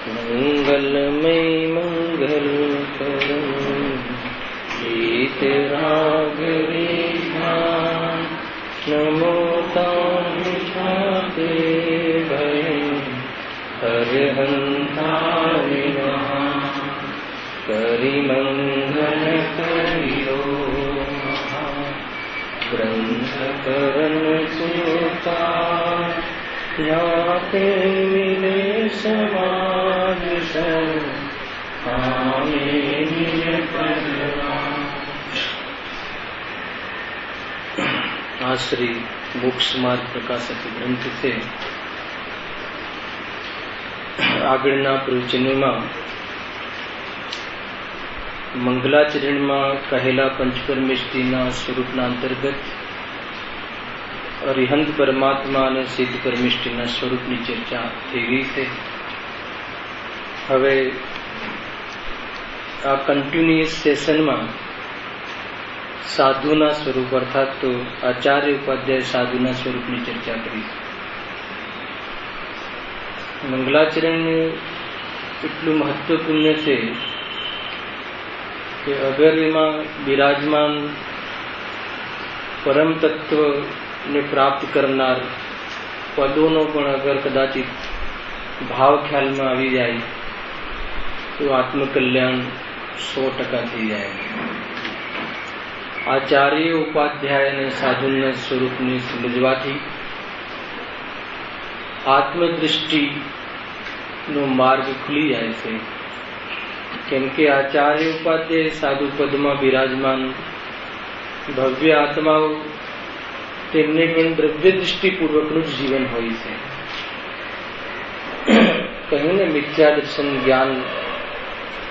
मंगलमय मंगलकरं गीत राग विधान नमो ताते भयं हरहंता करिमंगल करियो ग्रंथकरण सुता याते मिले समाज आ श्री मोक्ष मार्ग प्रकाशक ग्रंथ से આગળના પ્રવચનોમાં મંગલાચરણમાં કહેલા પંચપરમેષ્ઠીના સ્વરૂપના અંતર્ગત અરિહંત પરમાત્મા અને સિદ્ધ પરમેષ્ઠીના સ્વરૂપની ચર્ચા થઈ ગઈ છે. હવે આ કન્ટિન્યુઅસ સેશનમાં સાધુના સ્વરૂપ અર્થાત તો આચાર્ય ઉપાધ્યાય સાધુના સ્વરૂપની ચર્ચા કરી. મંગલાચરણ એટલું મહત્વપૂર્ણ છે કે અગર એમાં બિરાજમાન પરમ તત્વને પ્રાપ્ત કરનાર પદોનો પણ અગર કદાચિત ભાવ ખ્યાલમાં આવી જાય તો આત્મકલ્યાણ 100% થઈ જાય. આચાર્ય ઉપાધ્યાય અને સાધુના સ્વરૂપને સમજવાથી આત્મદૃષ્ટિનો માર્ગ ખુલી જાય છે. કેમ કે આચાર્ય ઉપાધ્યાય સાધુ પદમાં બિરાજમાન ભવ્ય આત્માઓ તેમને પણ દ્રવ્ય દૃષ્ટિપૂર્વકનું જ જીવન હોય છે. કહ્યું ને મિથ્યા દર્શન જ્ઞાન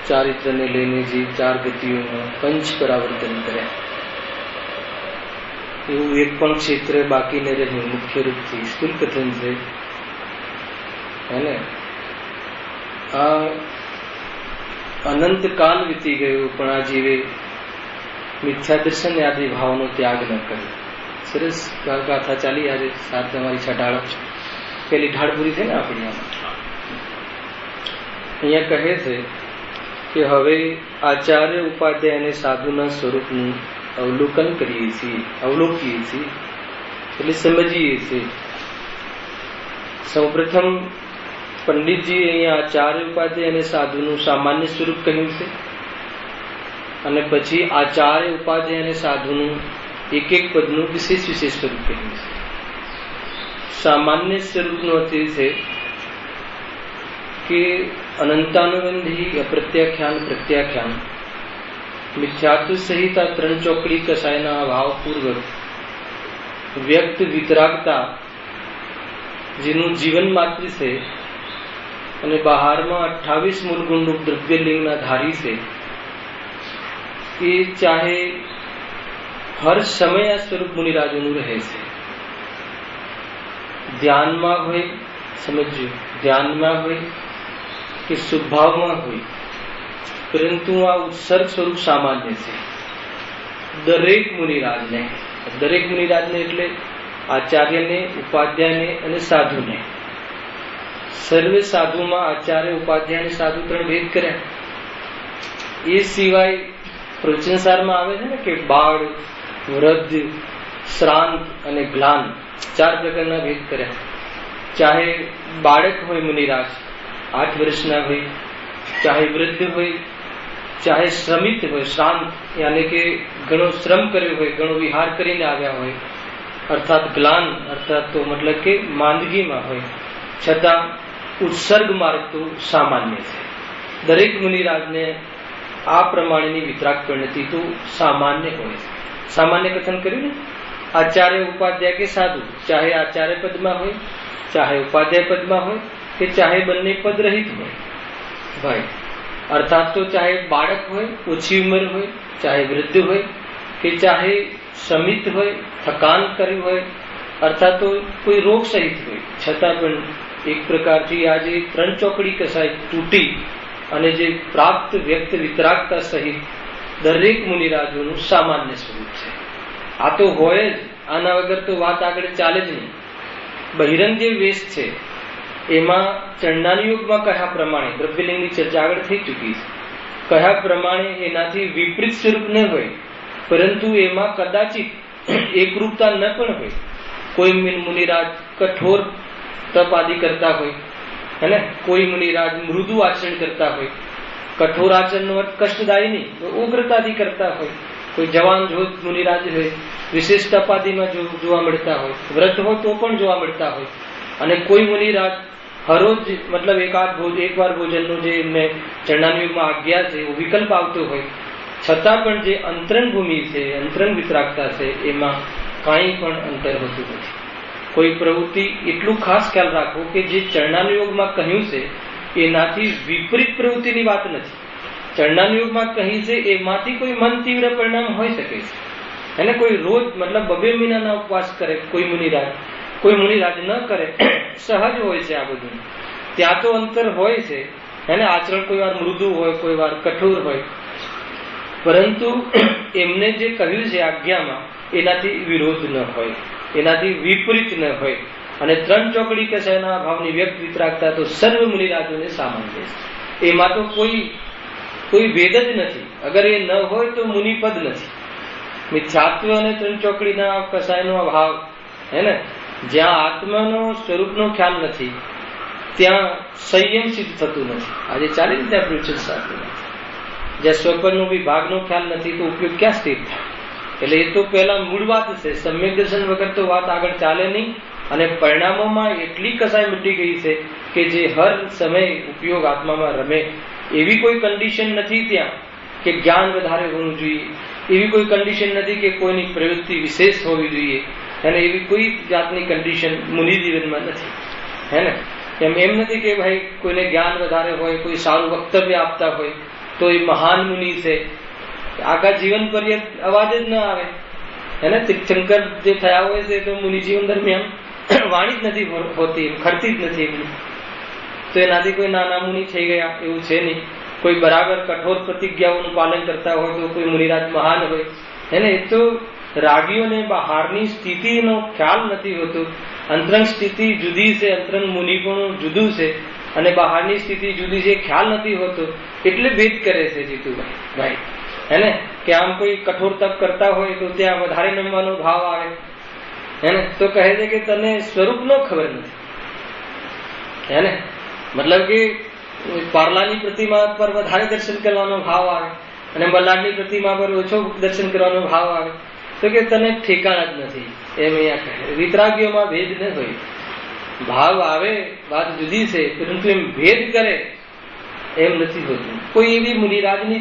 ચારિત્રને લઈને જે 4 ગતિઓમાં પંચ પરાવર્તન કર્યા એવું એક પણ ક્ષેત્ર બાકી ન રહ્યું. મુખ્ય રૂપથી સ્થૂલ કથન છે આ અનંત કાલ વીતી ગયો પણ આ જીવે મિથ્યા દર્શન આદિ ભાવનો ત્યાગ ન કર્યો. સરસ ગાથા ચાલી. આજે 7 તમારી છટાળ પેલી ઢાળ પૂરી થઈ ને આપણી. અહીંયા કહે છે કે હવે આચાર્ય ઉપાધ્યાય અને સાધુના સ્વરૂપનું અવલોકન કરીએ છીએ, અવલોકીએ છીએ એટલે સમજીએ છીએ. સૌપ્રથમ પંડિતજી અહીંયા આચાર્ય ઉપાધ્યાય અને સાધુનું સામાન્ય સ્વરૂપ કહ્યું છે અને પછી આચાર્ય ઉપાધ્યાય અને સાધુનું એક એક પદનું વિશેષ સ્વરૂપ કહ્યું છે. સામાન્ય સ્વરૂપનો અર્થ એ છે કે અનંતાનુબંધી અપ્રત્યાખ્યાન પ્રત્યાખ્યાન મિથ્યાત્વ સહિત આ 3 ચોકડી કસાયના ભાવપૂર્વક વ્યક્ત વિતરાગતા જેનું જીવન માત્ર છે અને બહારમાં 28 મૂળગુણરૂપ દ્રવ્યલિંગના ધારી છે. એ ચાહે હર સમય આ સ્વરૂપ મુનિરાજોનું રહે છે. ધ્યાનમાં હોય, સમજજો, ધ્યાનમાં હોય કે સ્વભાવમાં હોય, પરંતુ આ ઉત્સર્ગ સ્વરૂપ સામાન્ય છે દરેક મુનિરાજને. દરેક મુનિરાજને એટલે આચાર્યને, ઉપાધ્યાયને અને સાધુને. સર્વે સાધુમાં આચાર્ય, ઉપાધ્યાય અને સાધુ 3 ભેદ કર્યા. એ સિવાય પ્રવચનસારમાં આવે છે ને કે બાળ, વૃદ્ધ, શ્રાંત અને ગ્લાન 4 પ્રકારના ભેદ કર્યા. ચાહે બાળક હોય મુનિરાજ 8 વર્ષના હોય, ચાહે વૃદ્ધ હોય, ચાહે શ્રમિત હોય, શ્રાંત યાની કે ઘણો શ્રમ કર્યો હોય, ઘણો વિહાર કરીને આવ્યા હોય, અર્થાત ગ્લાન અર્થાત તો મતલબ કે માંદગીમાં હોય, છતાં ઉત્સર્ગ માર્ગ તો સામાન્ય છે. દરેક મુનિરાજને આ પ્રમાણેની વિતરાગ પરિણતિ તો સામાન્ય હોય છે. સામાન્ય કથન કર્યું ને, આચાર્ય ઉપાધ્યાય કે સાધુ ચાહે આચાર્ય પદમાં હોય, ચાહે ઉપાધ્યાય પદમાં હોય કે ચાહે બંને પદ રહિત હોય ભાઈ, અર્થાત તો ચાહે બાળક હોય, ઓછી ઉંમર હોય, ચાહે વૃદ્ધ હોય કે ચાહે શ્રમિત હોય, થકાન કર્યું હોય, અર્થાત તો કોઈ રોગ સહિત હોય, છતાં પણ એક પ્રકારથી આ જે 3 ચોકડી કસાય તૂટી અને જે પ્રાપ્ત વ્યક્ત વિતરાગતા સહિત દરેક મુનિરાજોનું સામાન્ય સ્વરૂપ છે. આ તો હોય જ, આના વગર તો વાત આગળ ચાલે જ નહીં. બહિરંગ જે વેશ છે એમાં ચંડાની યોગમાં કયા પ્રમાણે દ્રવ્યલિંગની ચર્ચા આગળ થઈ ચૂકી છે, કયા પ્રમાણે એનાથી વિપરીત સ્વરૂપ ન હોય, પરંતુ એમાં કદાચિત એકરૂપતા ન પણ હોય. કોઈ મુનિરાજ કઠોર તપ આદિ કરતા હોય, હે, કોઈ મુનિરાજ મૃદુ આચરણ કરતા હોય. કઠોર આચરણનો અર્થ કષ્ટદાયી નહીં, ઉગ્રતાથી કરતા હોય. કોઈ જવાન જોત મુનિરાજ હોય, વિશેષ તપાદીમાં જોવા મળતા હોય, વ્રત હોય તો પણ જોવા મળતા હોય. અને કોઈ મુનિરાજ હરોજ મતલબ એકવાર ભોજનનો જે એમને ચંડાની યુગમાં આજ્ઞા છે એવો વિકલ્પ આવતો હોય, છતાં પણ જે અંતરંગ ભૂમિ છે, અંતરંગ વિતરાગતા છે, એમાં કાંઈ પણ અંતર હોતું નથી. કોઈ પ્રવૃત્તિ એટલું ખાસ ખ્યાલ રાખવો કે જે ચરણાનું યોગમાં કહ્યું છે એનાથી વિપરીત પ્રવૃત્તિની વાત નથી. ચરણાનું યોગમાં કહી છે એમાંથી કોઈ મન તીવ્ર પરિણામ હોઈ શકે છે. એને કોઈ રોજ મતલબ 2 મહિનાના ઉપવાસ કરે કોઈ મુનિરાજ ન કરે, સહજ હોય છે આ બધું. ત્યાં તો અંતર હોય છે, એને આચરણ કોઈ વાર મૃદુ હોય, કોઈ વાર કઠોર હોય, પરંતુ એમને જે કહ્યું છે આજ્ઞામાં એનાથી વિરોધ ન હોય, એનાથી વિપરીત ન હોય. અને 3 ચોકડી કસાયના ભાવની વ્યક્ત વિતરાગતા તો સર્વ મુનિરાજોને સામાન્ય છે. એમાં તો કોઈ ભેદ જ નથી. અગર એ ન હોય તો મુનિપદ નથી. મિથ્યાત્વ અને 3 ચોકડીના કસાયનો ભાવ, હે ને, જ્યાં આત્માનો સ્વરૂપનો ખ્યાલ નથી ત્યાં સંયમ સિદ્ધ થતું નથી. આજે ચાલી રીતે આપણું શાસ્ત્રમાં જ્યાં સ્વપ્નનો વિભાગનો ખ્યાલ નથી તો ઉપયોગ ક્યાં સ્થિર થાય? એટલે એ તો પહેલા મૂળ વાત છે. સમ્યક દર્શન વગર તો વાત આગળ ચાલે નહીં. અને પરિણામોમાં એટલી કસાય મટી ગઈ છે કે જે હર સમય ઉપયોગ આત્મામાં રમે એવી કોઈ કન્ડિશન નથી ત્યાં કે જ્ઞાન વધારે હોવું જોઈએ, એવી કોઈ કન્ડિશન નથી કે કોઈની પ્રવૃત્તિ વિશેષ હોવી જોઈએ, અને એવી કોઈ જાતની કન્ડિશન મુનિ જીવનમાં નથી. હે ને, એમ નથી કે ભાઈ કોઈને જ્ઞાન વધારે હોય, કોઈ સારું વક્તવ્ય આપતા હોય તો એ મહાન મુનિ છે, આખા જીવન પર્યંત અવાજ જ ન આવે. એને તીર્થંકર જે થયા હોય છે તો મુનિ જીવન દરમિયાન વાણી જ નથી હોતી, ખરતી જ નથી એમની, તો એનાથી કોઈ નાના મુનિ થઈ ગયા એવું છે નહીં. કોઈ બરાબર કઠોર પ્રતિજ્ઞાઓનું પાલન કરતા હોય તો કોઈ મુનિરાજ મહાન હોય. એને એ તો રાગીઓને બહારની સ્થિતિનો ખ્યાલ નથી હોતો. અંતરંગ સ્થિતિ જુદી છે, અંતરંગ મુનિપણું જુદું છે, અને બહારની સ્થિતિ જુદી છે, ખ્યાલ નથી હોતો. એટલે ભેદ કરે છે જીતુભાઈ, હેને, કે આમ કોઈ કઠોર તપ કરતા હોય તો ત્યાં વધારે નમવાનો ભાવ આવે, હેને, તો કહે છે કે તને સ્વરૂપનો ખબર નથી. હેને, મતલબ કે પાર્લાની પ્રતિમા પર વધારે દર્શન કરવાનો ભાવ આવે અને મલાડની પ્રતિમા પર ઓછો દર્શન કરવાનો ભાવ આવે, તો કે તને ઠેકાણા જ નથી. એમ અહીંયા કહે વિતરાગીઓમાં ભેદ ન હોય. ભાવ આવે વાત જુદી છે, પરંતુ એમ ભેદ કરે એમ નથી હોતું. કોઈ એવી મુનિરાજની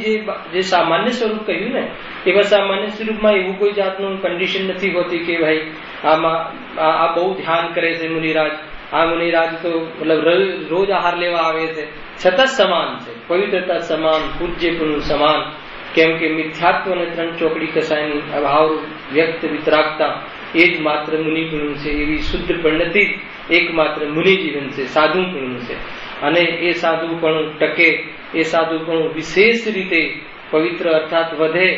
જે સામાન્ય સ્વરૂપ કહ્યું ને એવા સામાન્ય સ્વરૂપમાં એવું કોઈ જાતનું કન્ડિશન નથી હોતી કે ભાઈ આમાં આ બહુ ધ્યાન કરે છે મુનિરાજ, આ મુનિરાજ તો મતલબ રોજ આહાર લેવા આવે છે, છતાં સમાન છે, પવિત્રતા સમાન, પૂજ્યપણું સમાન. કેમ કે મિથ્યાત્વ અને 3 ચોકડી કસાયની અભાવ વ્યક્ત વિતરાગતા એ જ માત્ર મુનિપણું છે. એવી શુદ્ધ પરિણતિ એકમાત્ર મુનિ જીવન છે, સાધુપણું છે. અને એ સાધુપણું ટકે, એ સાધુપણું વિશેષ રીતે પવિત્ર અર્થાત વધે,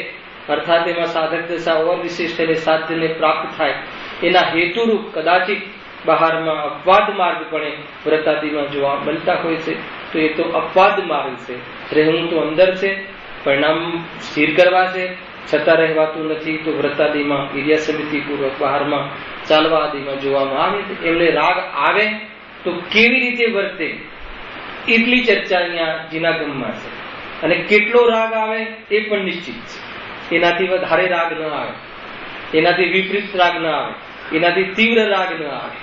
અર્થાત એમાં સાધક દશા ઓર વિશેષ થઈને સાધ્યને પ્રાપ્ત થાય, એના હેતુરૂપ કદાચિત બહારમાં અપવાદ માર્ગ પણ વ્રતાદિમાં જોવા મળતા હોય છે. તો એ તો અપવાદ માર્ગ છે. રહેવું તો અંદર છે, પરિણામ સ્થિર કરવા છે, છતાં રહેવાતું નથી. તો વ્રતાદિમાં ઇરિયા સમિતિ પૂર્વક બહારમાં ચાલવા આદિમાં જોવામાં આવે. એમને રાગ આવે તો કેવી રીતે વર્તે એટલી ચર્ચા અહીંયા જીનાગમમાં છે. અને કેટલો રાગ આવે એ પણ નિશ્ચિત છે. એનાથી વધારે રાગ ન આવે, એનાથી વિપરીત રાગ ન આવે, એનાથી તીવ્ર રાગ ન આવે.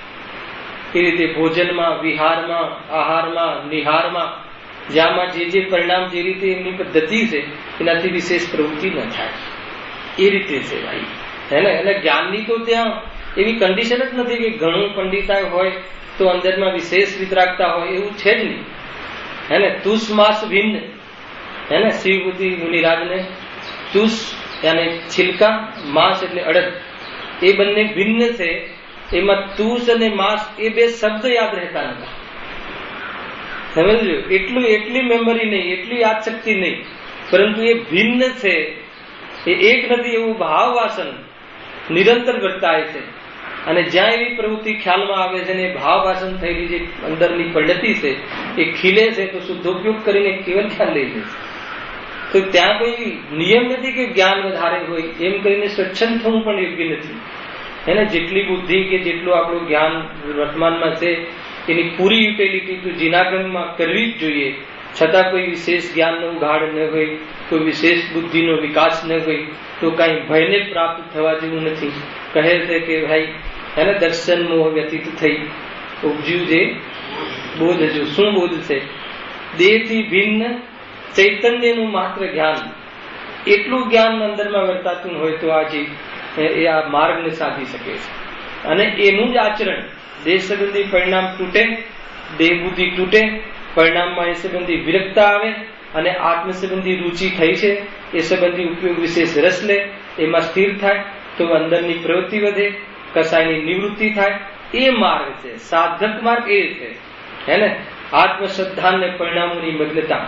એ રીતે ભોજનમાં, વિહારમાં, આહારમાં, નિહારમાં, જ્યાંમાં જે પરિણામ જે રીતે એમની પદ્ધતિ છે એનાથી વિશેષ પ્રવૃત્તિ ન થાય. એ રીતે છે ભાઈ, હે ને. એટલે જ્ઞાનની તો ત્યાં એવી કન્ડિશન જ નથી કે ઘણું પંડિતાય હોય તો અંદરમાં વિશેષ વિતરાગતા હોય, એવું છે જ નહીં. હે ને, તુષ માસ ભિન્ન, હે ને, શિવબુદ્ધિ મુનિરાજને તુષ યાને છિલકા, માસ એટલે અડદ, એ બંને ભિન્ન છે. એમાં તુષ અને માસ એ 2 શબ્દ યાદ રહેતા નતા. સમજ્યો? એટલી મેમરી નહીં, એટલી યાદશક્તિ નહીં, પરંતુ એ ભિન્ન છે, એ એક નથી એવું ભાવ વાસન નિરંતર વર્તાય છે. અને જ્યાં એવી પ્રવૃત્તિ ખ્યાલમાં આવે છે ને ભાવ ભાષણ થયેલી જે અંદરની પદ્ધતિ છે એ ખીલે છે તો શુદ્ધોપયોગ કરીને કેવલ ખ્યાલ લઈ લે છે. તો ત્યાં કોઈ નિયમ નથી કે જ્ઞાન વધારે હોય એમ કરીને સ્વચ્છંદ થવું પણ યોગ્ય નથી. એને જેટલી બુદ્ધિ કે જેટલું આપણું જ્ઞાન વર્તમાનમાં છે એની પૂરી યુટિલિટી તો જીનાગમમાં કરવી જ જોઈએ. છતાં કોઈ વિશેષ જ્ઞાનનો ઉઘાડ ન હોય, કોઈ વિશેષ બુદ્ધિનો વિકાસ ન હોય તો કઈ ભયને પ્રાપ્ત થવા જેવું નથી. કહે છે કે ભાઈ એને દર્શન મોહ વ્યતીત થઈ ઉપજ્યું જે બોધ. જો શું બોધ છે? દેહથી ભિન્ન ચૈતન્યનું માત્ર જ્ઞાન. એટલું જ્ઞાન અંદરમાં વર્તાતું હોય તો આજે એ આ માર્ગને સાધી શકે છે. અને એનું જ આચરણ દેહ સંબંધી પરિણામ તૂટે, દેહ બુદ્ધિ તૂટે, પરિણામમાં એ સંબંધી વિરક્તા આવે અને આત્મ સંબંધી રુચિ થઈ છે એ સંબંધી ઉપયોગ વિશેષ રસ લે, એમાં સ્થિર થાય તો અંદરની પ્રવૃત્તિ વધે, કસાયની નિવૃત્તિ થાય. એ માર્ગ છે, સાધક માર્ગ એ છે. હે ને આત્મ શ્રદ્ધા ને પરિણામોની મગ્નતા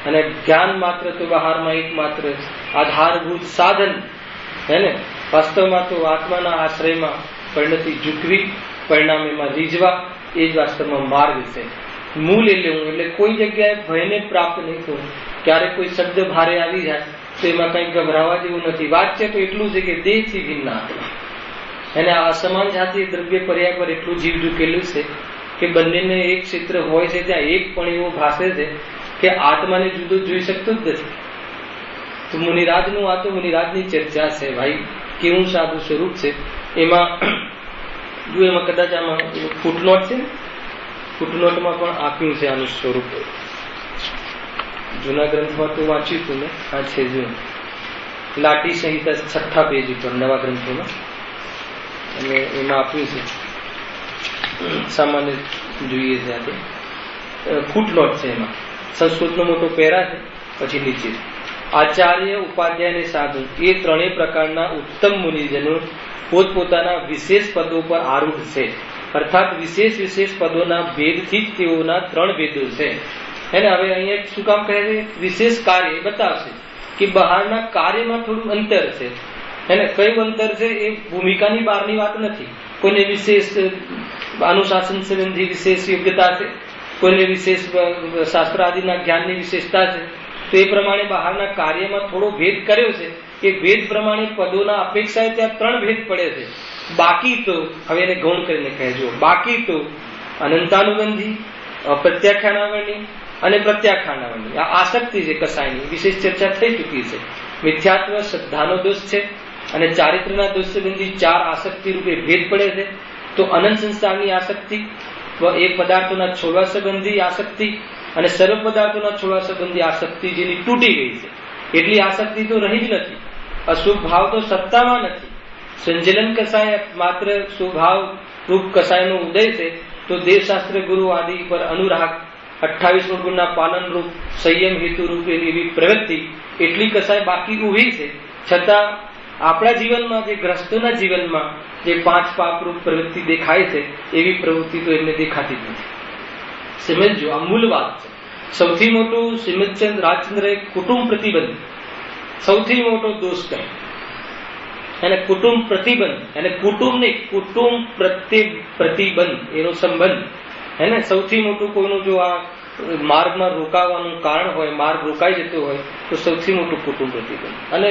અને જ્ઞાન માત્ર તો બહારમાં એકમાત્ર આધારભૂત સાધન. હે ને વાસ્તવમાં તો આત્માના આશ્રયમાં પરિણતિ ઝૂકવી, પરિણામ એમાં રીઝવા, એ જ વાસ્તવમાં માર્ગ છે. મૂળ એ લેવું એટલે કોઈ જગ્યાએ ભયને પ્રાપ્ત નહીં થવું. ક્યારેક કોઈ શબ્દ ભારે આવી જાય તો એમાં કંઈ ગભરાવા જેવું નથી. વાત છે તો એટલું છે કે દેહથી ભિન્ન આત્મા. એને આ અસમાન જાતિ દ્રવ્ય પર્યાય પર એટલું જીવ ઝૂકેલું છે કે બંનેને એક ક્ષેત્ર હોય છે ત્યાં એક પણ એવો ભાષે છે કે આત્માને જુદો જોઈ શકતો જ નથી. તો મુનિરાજનું આ તો મુનિરાજની ચર્ચા છે ભાઈ, કેવું સાદું સ્વરૂપ છે. એમાં જો એમાં કદાચ આમાં ફૂટનોટ છે, ફૂટનોટમાં પણ આપ્યું છે આનું સ્વરૂપ. જૂના ગ્રંથમાં તો વાંચ્યું હતું મેં, આ છે જો લાટી સંહિતા 6થા પેજ ઉપર નવા ગ્રંથોમાં, અને એમાં આપ્યું છે સામાન્ય જોઈએ છે. આપણે ફૂટનોટ છે એમાં સંસ્કૃતનો મોટો પેરા છે, પછી નીચે આચાર્ય, ઉપાધ્યાય અને સાધુ એ ત્રણેય પ્રકારના ઉત્તમ મુનિજનો પોતપોતાના વિશેષ પદો પર આરૂઢ છે. અર્થાત વિશેષ પદોના ભેદથી જ તેઓના 3 ભેદો છે. એને હવે અહીંયા શું કામ કહે છે? વિશેષ કાર્ય બતાવશે કે બહારના કાર્યમાં થોડું અંતર છે. એને કયું અંતર છે એ ભૂમિકાની બહારની વાત નથી. કોઈને વિશેષ અનુશાસન સંબંધી વિશેષ યોગ્યતા છે, કોઈને વિશેષ શાસ્ત્ર આદિના જ્ઞાનની વિશેષતા છે, તો એ પ્રમાણે બહારના કાર્યમાં થોડો ભેદ કર્યો છે. એ ભેદ પ્રમાણે પદોના અપેક્ષાએ ત્યાં 3 ભેદ પડે છે. બાકી તો હવે એને ગૌણ કરીને કહેજો, બાકી તો અનંતાનુબંધી, અપ્રત્યાખ્યાનાવરણી અને પ્રત્યાખ્યાનાવરણી આ આસક્તિ છે કસાયની, વિશેષ ચર્ચા થઈ ચૂકી છે. મિથ્યાત્વ શ્રદ્ધાનો દોષ છે અને ચારિત્રના દોષ સંબંધી 4 આસક્તિ રૂપે ભેદ પડે છે. તો અનંત સંસારની આસક્તિ, એ પદાર્થોના છોડવા સંબંધી આસક્તિ અને સર્વ પદાર્થોના છોડવા સંબંધી આસક્તિ જેની તૂટી ગઈ છે, એટલી આસક્તિ તો રહી જ નથી. અશુભ ભાવ તો સત્તામાં નથી. સંજલન કસાય માત્ર સ્વભાવ રૂપ કસાયનો ઉદય છે. તો દેવશાસ્ત્ર ગુરુ આદિ પર અનુરાગ, 28 ગુણના પાલન રૂપ સંયમ હેતુ રૂપ એવી પ્રવૃત્તિ, એટલી કસાય બાકી ઉભી છે. છતાં આપણા જીવનમાં, જે ગ્રસ્તોના જીવનમાં જે 5 પાપરૂપ પ્રવૃત્તિ દેખાય છે એવી પ્રવૃત્તિ તો એમને દેખાતી જ નથી. સમજો, આ મૂળ વાત છે. સૌથી મોટું શ્રીમદચંદ રાજચંદ્રએ કુટુંબ પ્રતિબંધ સૌથી મોટો દોષ કહે. એને કુટુંબ પ્રતિબંધ, એને કુટુંબ નહીં, કુટુંબ પ્રતિબંધ એનો સંબંધ. એને સૌથી મોટું કોઈનું જો આ માર્ગમાં રોકાવાનું કારણ હોય, માર્ગ રોકાઈ જતો હોય તો સૌથી મોટું કુટુંબ પ્રતિબંધ. અને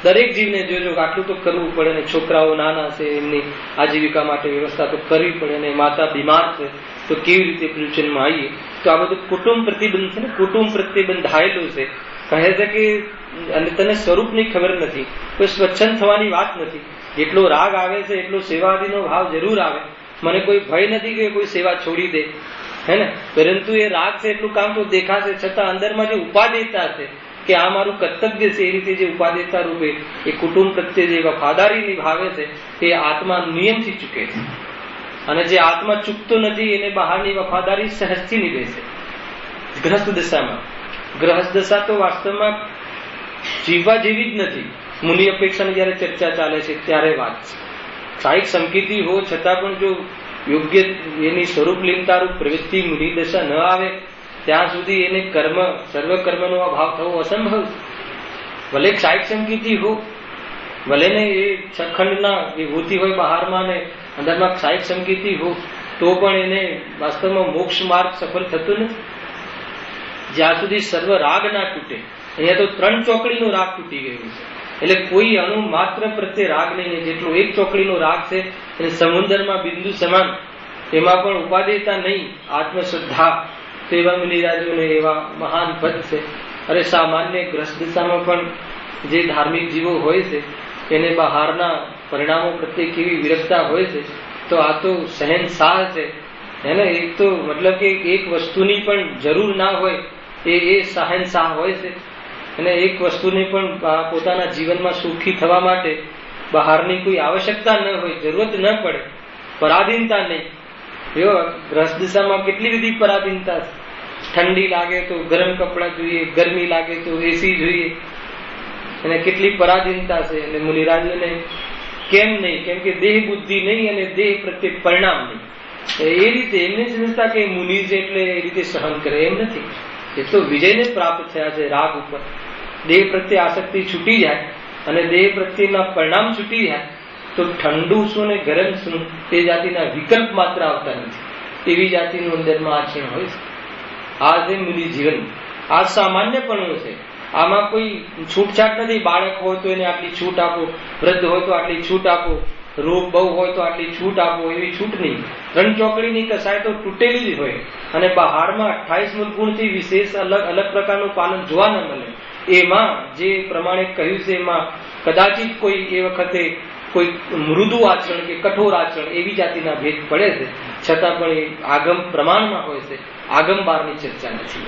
દરેક જીવને જોજો આટલું તો કરવું પડે ને. છોકરાઓ નાના છે, એમની આજીવિકા માટે વ્યવસ્થા તો કરવી પડે ને. માતા બીમાર છે તો કેવી રીતે પ્રવચનમાં આવીએ? તો આ બધું કુટુંબ પ્રતિબંધ છે ને, કુટુંબ પ્રતિબંધાયેલું છે. કહે છે કે અને તને સ્વરૂપની ખબર નથી, કોઈ સ્વચ્છંદ થવાની વાત નથી. જેટલો રાગ આવે છે એટલો સેવાદીનો ભાવ જરૂર આવે. મને કોઈ ભય નથી કે કોઈ સેવા છોડી દે, હે ને. પરંતુ એ રાગ છે એટલું કામ તો દેખાશે, છતાં અંદરમાં જે ઉપાદેયતા છે કે આ મારું કર્તવ્ય છે, એ રીતે જે ઉપાદેયતા રૂપે એ કુટુંબ પ્રત્યે જે વફાદારી નિભાવે છે એ આત્મા નિયમથી ચૂકે છે. અને જે આત્મા ચૂકતો નથી એને બહારની વફાદારી સહજથી નિભે છે. ગ્રસ્ત દશામાં, ગ્રહસ્થ દશા તો વાસ્તવમાં જીવવા જેવી જ નથી. મુનિ અપેક્ષાની જયારે ચર્ચા ચાલે છે ત્યારે વાત છે. કાંઈક સંકિતિ હો છતાં પણ જો યોગ્ય એની સ્વરૂપ લીનતારૂપ પ્રવૃત્તિ મુનિ દશા ન આવે ત્યાં સુધી એને કર્મ, સર્વ કર્મનો અભાવ થવો અસંભવ. ભલે ક્ષાયક સંકિતિ હો, ભલે ને એ છખંડના વિભૂતિ હોય બહારમાં ને અંદરમાં ક્ષાયિક સંકેતી હોય તો પણ એને વાસ્તવમાં મોક્ષ માર્ગ સફળ થતો નથી. જ્યાં સુધી સર્વ રાગ ના તૂટે, અહીંયા તો 3 ચોકડીનો રાગ તૂટી ગયો છે. એટલે કોઈ અણુ માત્ર પ્રત્યે રાગ નહીં. જેટલો એક ચોકડીનો રાગ છે એને સમુદ્રમાં બિંદુ સમાન, એમાં પણ ઉપાદેયતા નહીં, આત્મશ્રદ્ધા. તો એવા મુનિરાજોને એવા મહાન પદ છે. અરે સામાન્ય ગ્રસ્ત દિશામાં પણ જે ધાર્મિક જીવો હોય છે એને બહારના પરિણામો પ્રત્યે કેવી વિરક્તા હોય છે, તો આ તો શહેનશાહ છે એને. એક તો મતલબ કે એક વસ્તુની પણ જરૂર ના હોય એ શહેનશાહ હોય છે. અને એક વસ્તુને પણ પોતાના જીવનમાં સુખી થવા માટે બહારની કોઈ આવશ્યકતા ન હોય, જરૂરત ન પડે, પરાધીનતા નહીં. જો ગ્રસ્ત દિશામાં કેટલી બધી પરાધીનતા છે. ઠંડી લાગે તો ગરમ કપડા જોઈએ, ગરમી લાગે તો એસી જોઈએ, અને કેટલી પરાધીનતા છે. અને મુનિરાજોને કેમ નહીં? કેમ કે દેહ બુદ્ધિ નહીં અને દેહ પ્રત્યે પરિણામ નહીં. એ રીતે એમની સમજતા કે મુનિ છે એટલે એ રીતે સહન કરે, એમ નથી. એ તો વિજયને પ્રાપ્ત થયા છે રાગ ઉપર. દેહ પ્રત્યે આસક્તિ છૂટી જાય અને દેહ પ્રત્યેના પરિણામ છૂટી જાય તો ઠંડુ શું ને ગરમ શું તે જાતિના વિકલ્પ માત્ર આવતા નથી. એવી જાતિનું અંદરમાં આચરણ હોય છે. આ છે મુનિ જીવન. આ સામાન્યપણું છે. આમાં કોઈ છૂટછાટ નથી. બાળક હોય તો એને આટલી છૂટ આપો, વૃદ્ધ હોય તો આટલી છૂટ આપો, રોગ બહુ હોય તો આટલી છૂટ આપો, એવી છૂટ નહીં. 3 ચોકડીની કસાય તો તૂટેલી જ હોય. અને બહારમાં 28 મૂળ ગુણથી વિશેષ અલગ પ્રકારનું પાલન જોવા ન મળે. એમાં જે પ્રમાણે કહ્યું છે એમાં કદાચિત કોઈ એ વખતે કોઈ મૃદુ આચરણ કે કઠોર આચરણ એવી જાતિના ભેદ પડે છે, છતાં પણ એ આગમ પ્રમાણમાં હોય છે. આગમ બારની ચર્ચા નથી.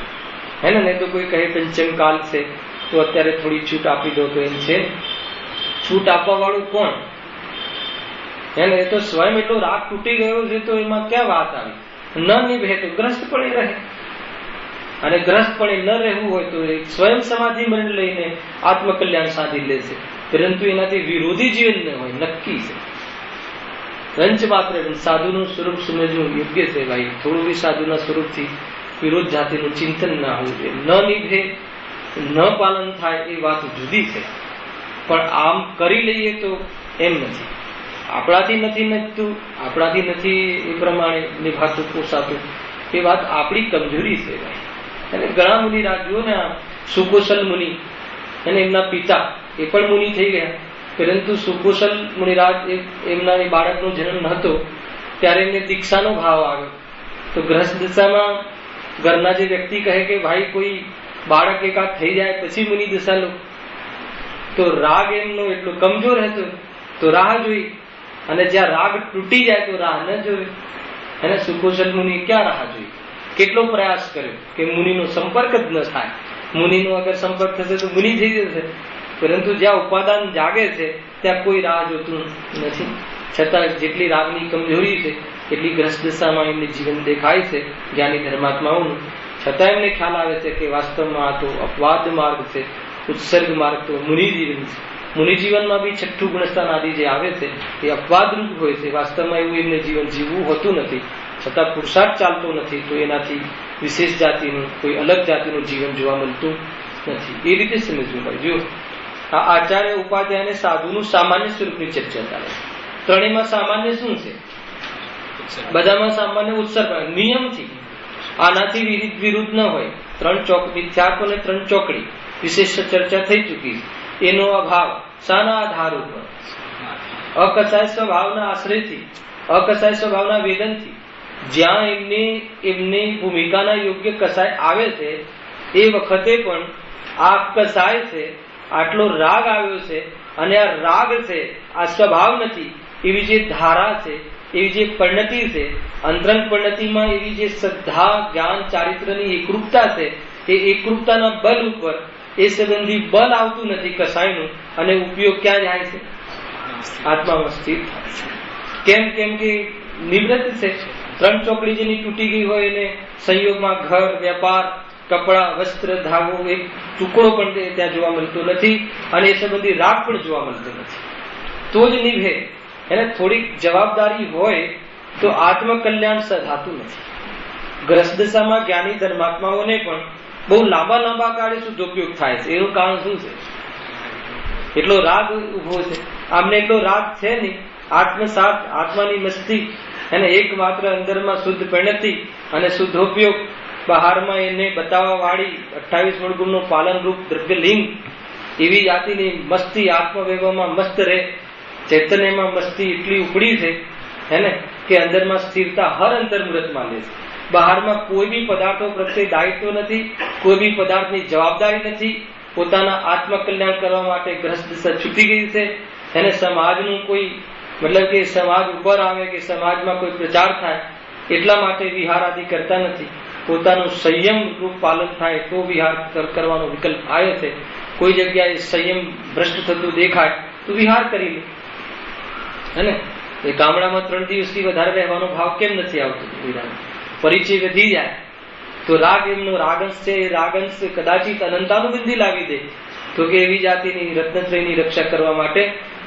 હે ને? નહીં તો કોઈ કહે પંચમ કાલ છે તો અત્યારે થોડી છૂટ આપી દો, તો એમ છે. છૂટ આપવા વાળું કોણ? હે ને? એ તો સ્વયં એટલો રાગ તૂટી ગયો છે તો એમાં ક્યાં વાત આવી? ન નિભે તો ગ્રસ્તપણે રહે, અને ગ્રસ્તપણે ન રહેવું હોય તો સ્વયં સમાધિ મંડ લઈને આત્મકલ્યાણ સાધી લેશે. પરંતુ એનાથી વિરોધી જીવન ન હોય, નક્કી છે. રંચ માત્ર સાધુનું સ્વરૂપ સમજવું યોગ્ય છે ભાઈ. થોડું બી સાધુના સ્વરૂપથી વિરોધ જાતિનું ચિંતન ના હોવું જોઈએ. ન નિભે, ન પાલન થાય એ વાત જુદી છે, પણ આમ કરી લઈએ તો એમ નથી. આપણાથી નથી નચતું, આપણાથી નથી એ પ્રમાણે નિભાતું પોસાતું, એ વાત આપણી કમજોરી છે ભાઈ. અને ઘણા મુનિ રાજ્યો ને સુકોશલ મુનિ અને એમના પિતા એ પણ મુનિ થઈ ગયા, પરંતુ સુકોશલ મુનિરાજ એમના બાળકનો જન્મ નહોતો ત્યારે એમને દીક્ષાનો ભાવ આવ્યો. તો ગ્રસ્ત દશામાં ઘરના જે વ્યક્તિ કહે કે ભાઈ કોઈ બાળક એકાદ થઈ જાય પછી મુનિ દશા લો, તો રાગ એમનો એટલો કમજોર હતો તો રાહ જોઈ, અને જ્યાં રાગ તૂટી જાય તો રાહ ન જોઈ. અને સુકોશલ મુનિ ક્યાં રાહ જોઈ? કેટલો પ્રયાસ કર્યો કે મુનિનો સંપર્ક જ ન થાય. મુનિનો અગર સંપર્ક થશે તો મુનિ થઈ જશે, પરંતુ જ્યાં ઉપાદાન જાગે છે ત્યાં કોઈ રાહ જોતું નથી. છતાં જેટલી રાગની કમજોરી છે એટલી ગ્રસ્ત દશામાં એમની જીવન દેખાય છે જ્ઞાની ધર્માત્માઓનું. છતાં એમને ખ્યાલ આવે છે કે વાસ્તવમાં આ તો અપવાદ માર્ગ છે, ઉત્સર્ગ માર્ગ તો મુનિ જીવન છે. મુનિ જીવનમાં બી છઠ્ઠું ગુણસ્થાન આદિ જે આવે છે એ અપવાદરૂપ હોય છે. વાસ્તવમાં એવું એમને જીવન જીવવું હોતું નથી. છતાં પુરુષાર્થ ચાલતો નથી તો એનાથી વિશેષ જાતિનું કોઈ અલગ જાતિનું જીવન જોવા મળતું નથી. એ રીતે સમજવું પડે. જો આ આચાર્ય ઉપાધ્યાય અને સાધુનું સામાન્ય સ્વરૂપની ચર્ચા ચાલે. ત્રણેયમાં સામાન્ય શું છે? બધામાં સામાન્ય ઉત્સર્ગ નિયમથી, આનાથી વિરુદ્ધ ન હોય. 3 ચોક મિથ્યાત્વ અને 3 ચોકડી વિશેષ ચર્ચા થઈ ચૂકી છે. એનો અભાવ શાના આધાર ઉપર? અકસાય સ્વભાવના આશ્રયથી, અકસાય સ્વભાવના વેદનથી. જ્યાં એમની ભૂમિકાના યોગ્ય કસાય આવે છે એ વખતે પણ આ કસાય છે, આટલો રાગ આવ્યો છે, અને આ રાગ છે આ સ્વભાવ નથી. એવી જે ધારા છે, એવી જે પરિણતિ છે, અંતરંગ પરિણતિમાં એવી જે શ્રદ્ધા જ્ઞાન ચારિત્રની એકરૂપતા છે, એ એકરૂપતાના બલ ઉપર એ સંબંધી બલ આવતું નથી કસાયનું, અને ઉપયોગ ક્યાં જાય છે? આત્મામાં સ્થિર થાય છે. કેમ? કેમ કે નિવૃત્ત છે. 3 ચોકડી જેની તૂટી ગઈ હોય એને સંયોગમાં ઘર, વેપાર, કપડા, વસ્ત્ર, ધાગો, એક ટુકડો પણ ત્યાં જોવા મળતો નથી, અને એ સંબંધી રાગ પણ જોવા મળતો નથી. તો જ નિભે. એને થોડીક જવાબદારી હોય તો આત્મકલ્યાણ સાધાતું નથી. ગ્રસ્ત દશામાં જ્ઞાની ધર્માત્માઓને પણ બહુ લાંબા કાળે શુદ્ધોપયોગ થાય છે. એનું કારણ શું છે? એટલો રાગ ઉભો છે. આમને એટલો રાગ છે નહીં આત્મસાત, આત્માની મસ્તી, અને એકમાત્ર અંદરમાં શુદ્ધ પરિણતિ અને શુદ્ધોપયોગ, બહારમાં એને બતાવવા વાળી 28 મૂળગુણનું પાલનરૂપ દ્રવ્યલિંગ, એવી જાતિની મસ્તી આત્મવૈભવમાં મસ્ત રહે, ચૈતન્યમાં મસ્તી એટલી ઉપડી છે હેને કે અંદરમાં સ્થિરતા હર અંતર મુહૂર્તમાં લે છે. બહારમાં કોઈ બી પદાર્થો પ્રત્યે દાયિત્વ નથી, કોઈ બી પદાર્થની જવાબદારી નથી. પોતાના આત્મકલ્યાણ કરવા માટે ગ્રસ્ત દિશા છૂટી ગઈ છે. એને સમાજનું કોઈ મતલબ કે સમાજ ઉપર આવે કે સમાજમાં કોઈ પ્રચાર થાય એટલા માટે વિહાર આદિ કરતા નથી. પોતાનું સંયમ રૂપ પાલન થાય તો વિહાર કરવાનો વિકલ્પ આવ્યો છે. કોઈ જગ્યાએ સંયમ ભ્રષ્ટ થતું દેખાય તો વિહાર કરી લે. હે એ ગામડામાં 3 દિવસથી વધારે રહેવાનો ભાવ કેમ નથી આવતો? પરિચય વધી જાય તો રાગ એમનો રાગંશ છે, એ રાગંશ કદાચિત અનંતાનુબંધી લાવી દે તો કે એવી જાતિની રત્નત્રયની રક્ષા કરવા માટે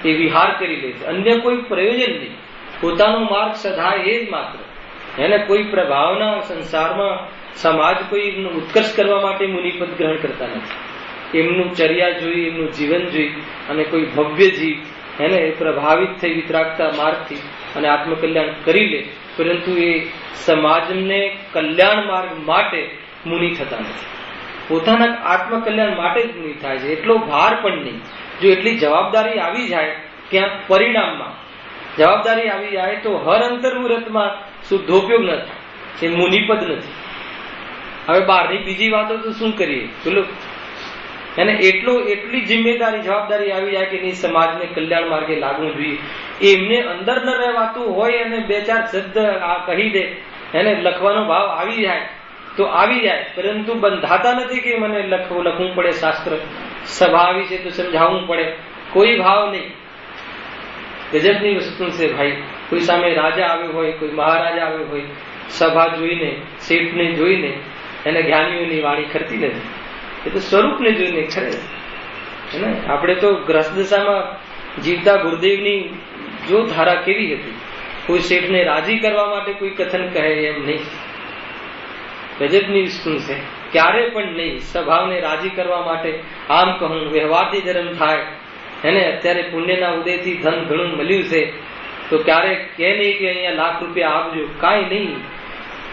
એ વિહાર કરી લે છે. અન્ય કોઈ પ્રયોજન નહીં, પોતાનો માર્ગ સધાય એ જ માત્ર. એને કોઈ પ્રભાવના સંસારમાં સમાજ કોઈ ઉત્કર્ષ કરવા માટે મુનિપદ ગ્રહણ કરતા નથી. એમનું ચર્યા જોઈ, એમનું જીવન જોઈ અને કોઈ ભવ્ય જીવ એને પ્રભાવિત થઈ વિતરાગતા માર્ગથી અને આત્મકલ્યાણ કરી લે, પરંતુ એ સમાજને કલ્યાણ માર્ગ માટે મુનિ થતા નથી. પોતાના આત્મકલ્યાણ માટે જ મુનિ થાય છે. એટલો ભાર પણ નહીં. જો એટલી જવાબદારી આવી જાય ક્યાંક પરિણામમાં જવાબદારી આવી જાય તો હર અંતર મુહૂર્તમાં શુદ્ધોપયોગ ન થાય. એ મુનિપદ નથી. હવે બહારની બીજી વાતો તો શું કરીએ બોલો. એને એટલી જિમ્મેદારી જવાબદારી આવી જાય કે નહીં સમાજને કલ્યાણ માર્ગે લાગવું જોઈએ. એમને અંદર ન રહેવાતું હોય અને 2-4 શબ્દ આ કહી દે, એને લખવાનો ભાવ આવી જાય તો આવી જાય, પરંતુ બંધાતા નથી કે મને લખવું પડે, શાસ્ત્ર સભા આવી છે તો સમજાવવું પડે. કોઈ ભાવ નહીં. ગજબની વસ્તુ છે ભાઈ. કોઈ સામે રાજા આવ્યો હોય, કોઈ મહારાજા આવ્યો હોય, સભા જોઈને, શેઠને જોઈને એને જ્ઞાનીઓની વાણી ખરતી નથી. એ તો સ્વરૂપને જોઈને ખરે છે. આપણે તો ગ્રસ્ત દશામાં જીવતા ગુરુદેવની જો ધારા કેવી હતી. કોઈ શેઠને રાજી કરવા માટે કોઈ કથન કહે એમ નહીં. ગજબની વસ્તુ છે. ક્યારે પણ નહીં. સ્વભાવને રાજી કરવા માટે આમ કહું, વ્યવહારથી ધર્મ થાય. એને અત્યારે પુણ્યના ઉદયથી ધન ઘણું મળ્યું છે તો ક્યારે કે નહીં કે અહીંયા લાખ રૂપિયા આપજો, કાંઈ નહીં.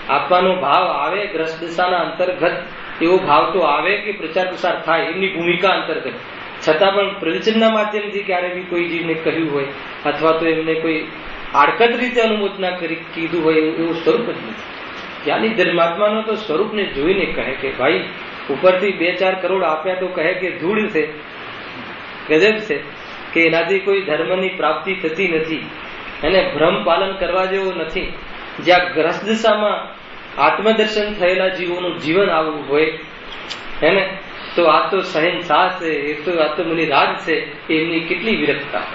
આપવાનો ભાવ આવે ગ્રસ્ત દશાના અંતર્ગત, એવો ભાવ તો આવે કે પ્રચાર પ્રસાર થાય એમની ભૂમિકા અંતર્ગત. છતાં પણ પ્રવચનના માધ્યમથી ક્યારે બી કોઈ જીવને કહ્યું હોય અથવા તો એમને કોઈ આડકત રીતે અનુમોદના કરી કીધું હોય એવું સ્વરૂપ જ નથી. જ્ઞાની ધર્માત્માનો તો સ્વરૂપને જોઈને કહે કે ભાઈ ઉપરથી 2-4 કરોડ આપ્યા તો કહે કે ધૂળ છે, ગજબ છે કે એનાથી કોઈ ધર્મની પ્રાપ્તિ થતી નથી. એને ભ્રમ પાલન કરવા જેવો નથી. જ્યાં ગ્રસ્ત દિશામાં આત્મદર્શન થયેલા જીવોનું જીવન આવવું હોય એને તો આ તો શહેનશાહ છે, એ તો આ તો મુનિરાજ છે, એમની કેટલી વિરક્તા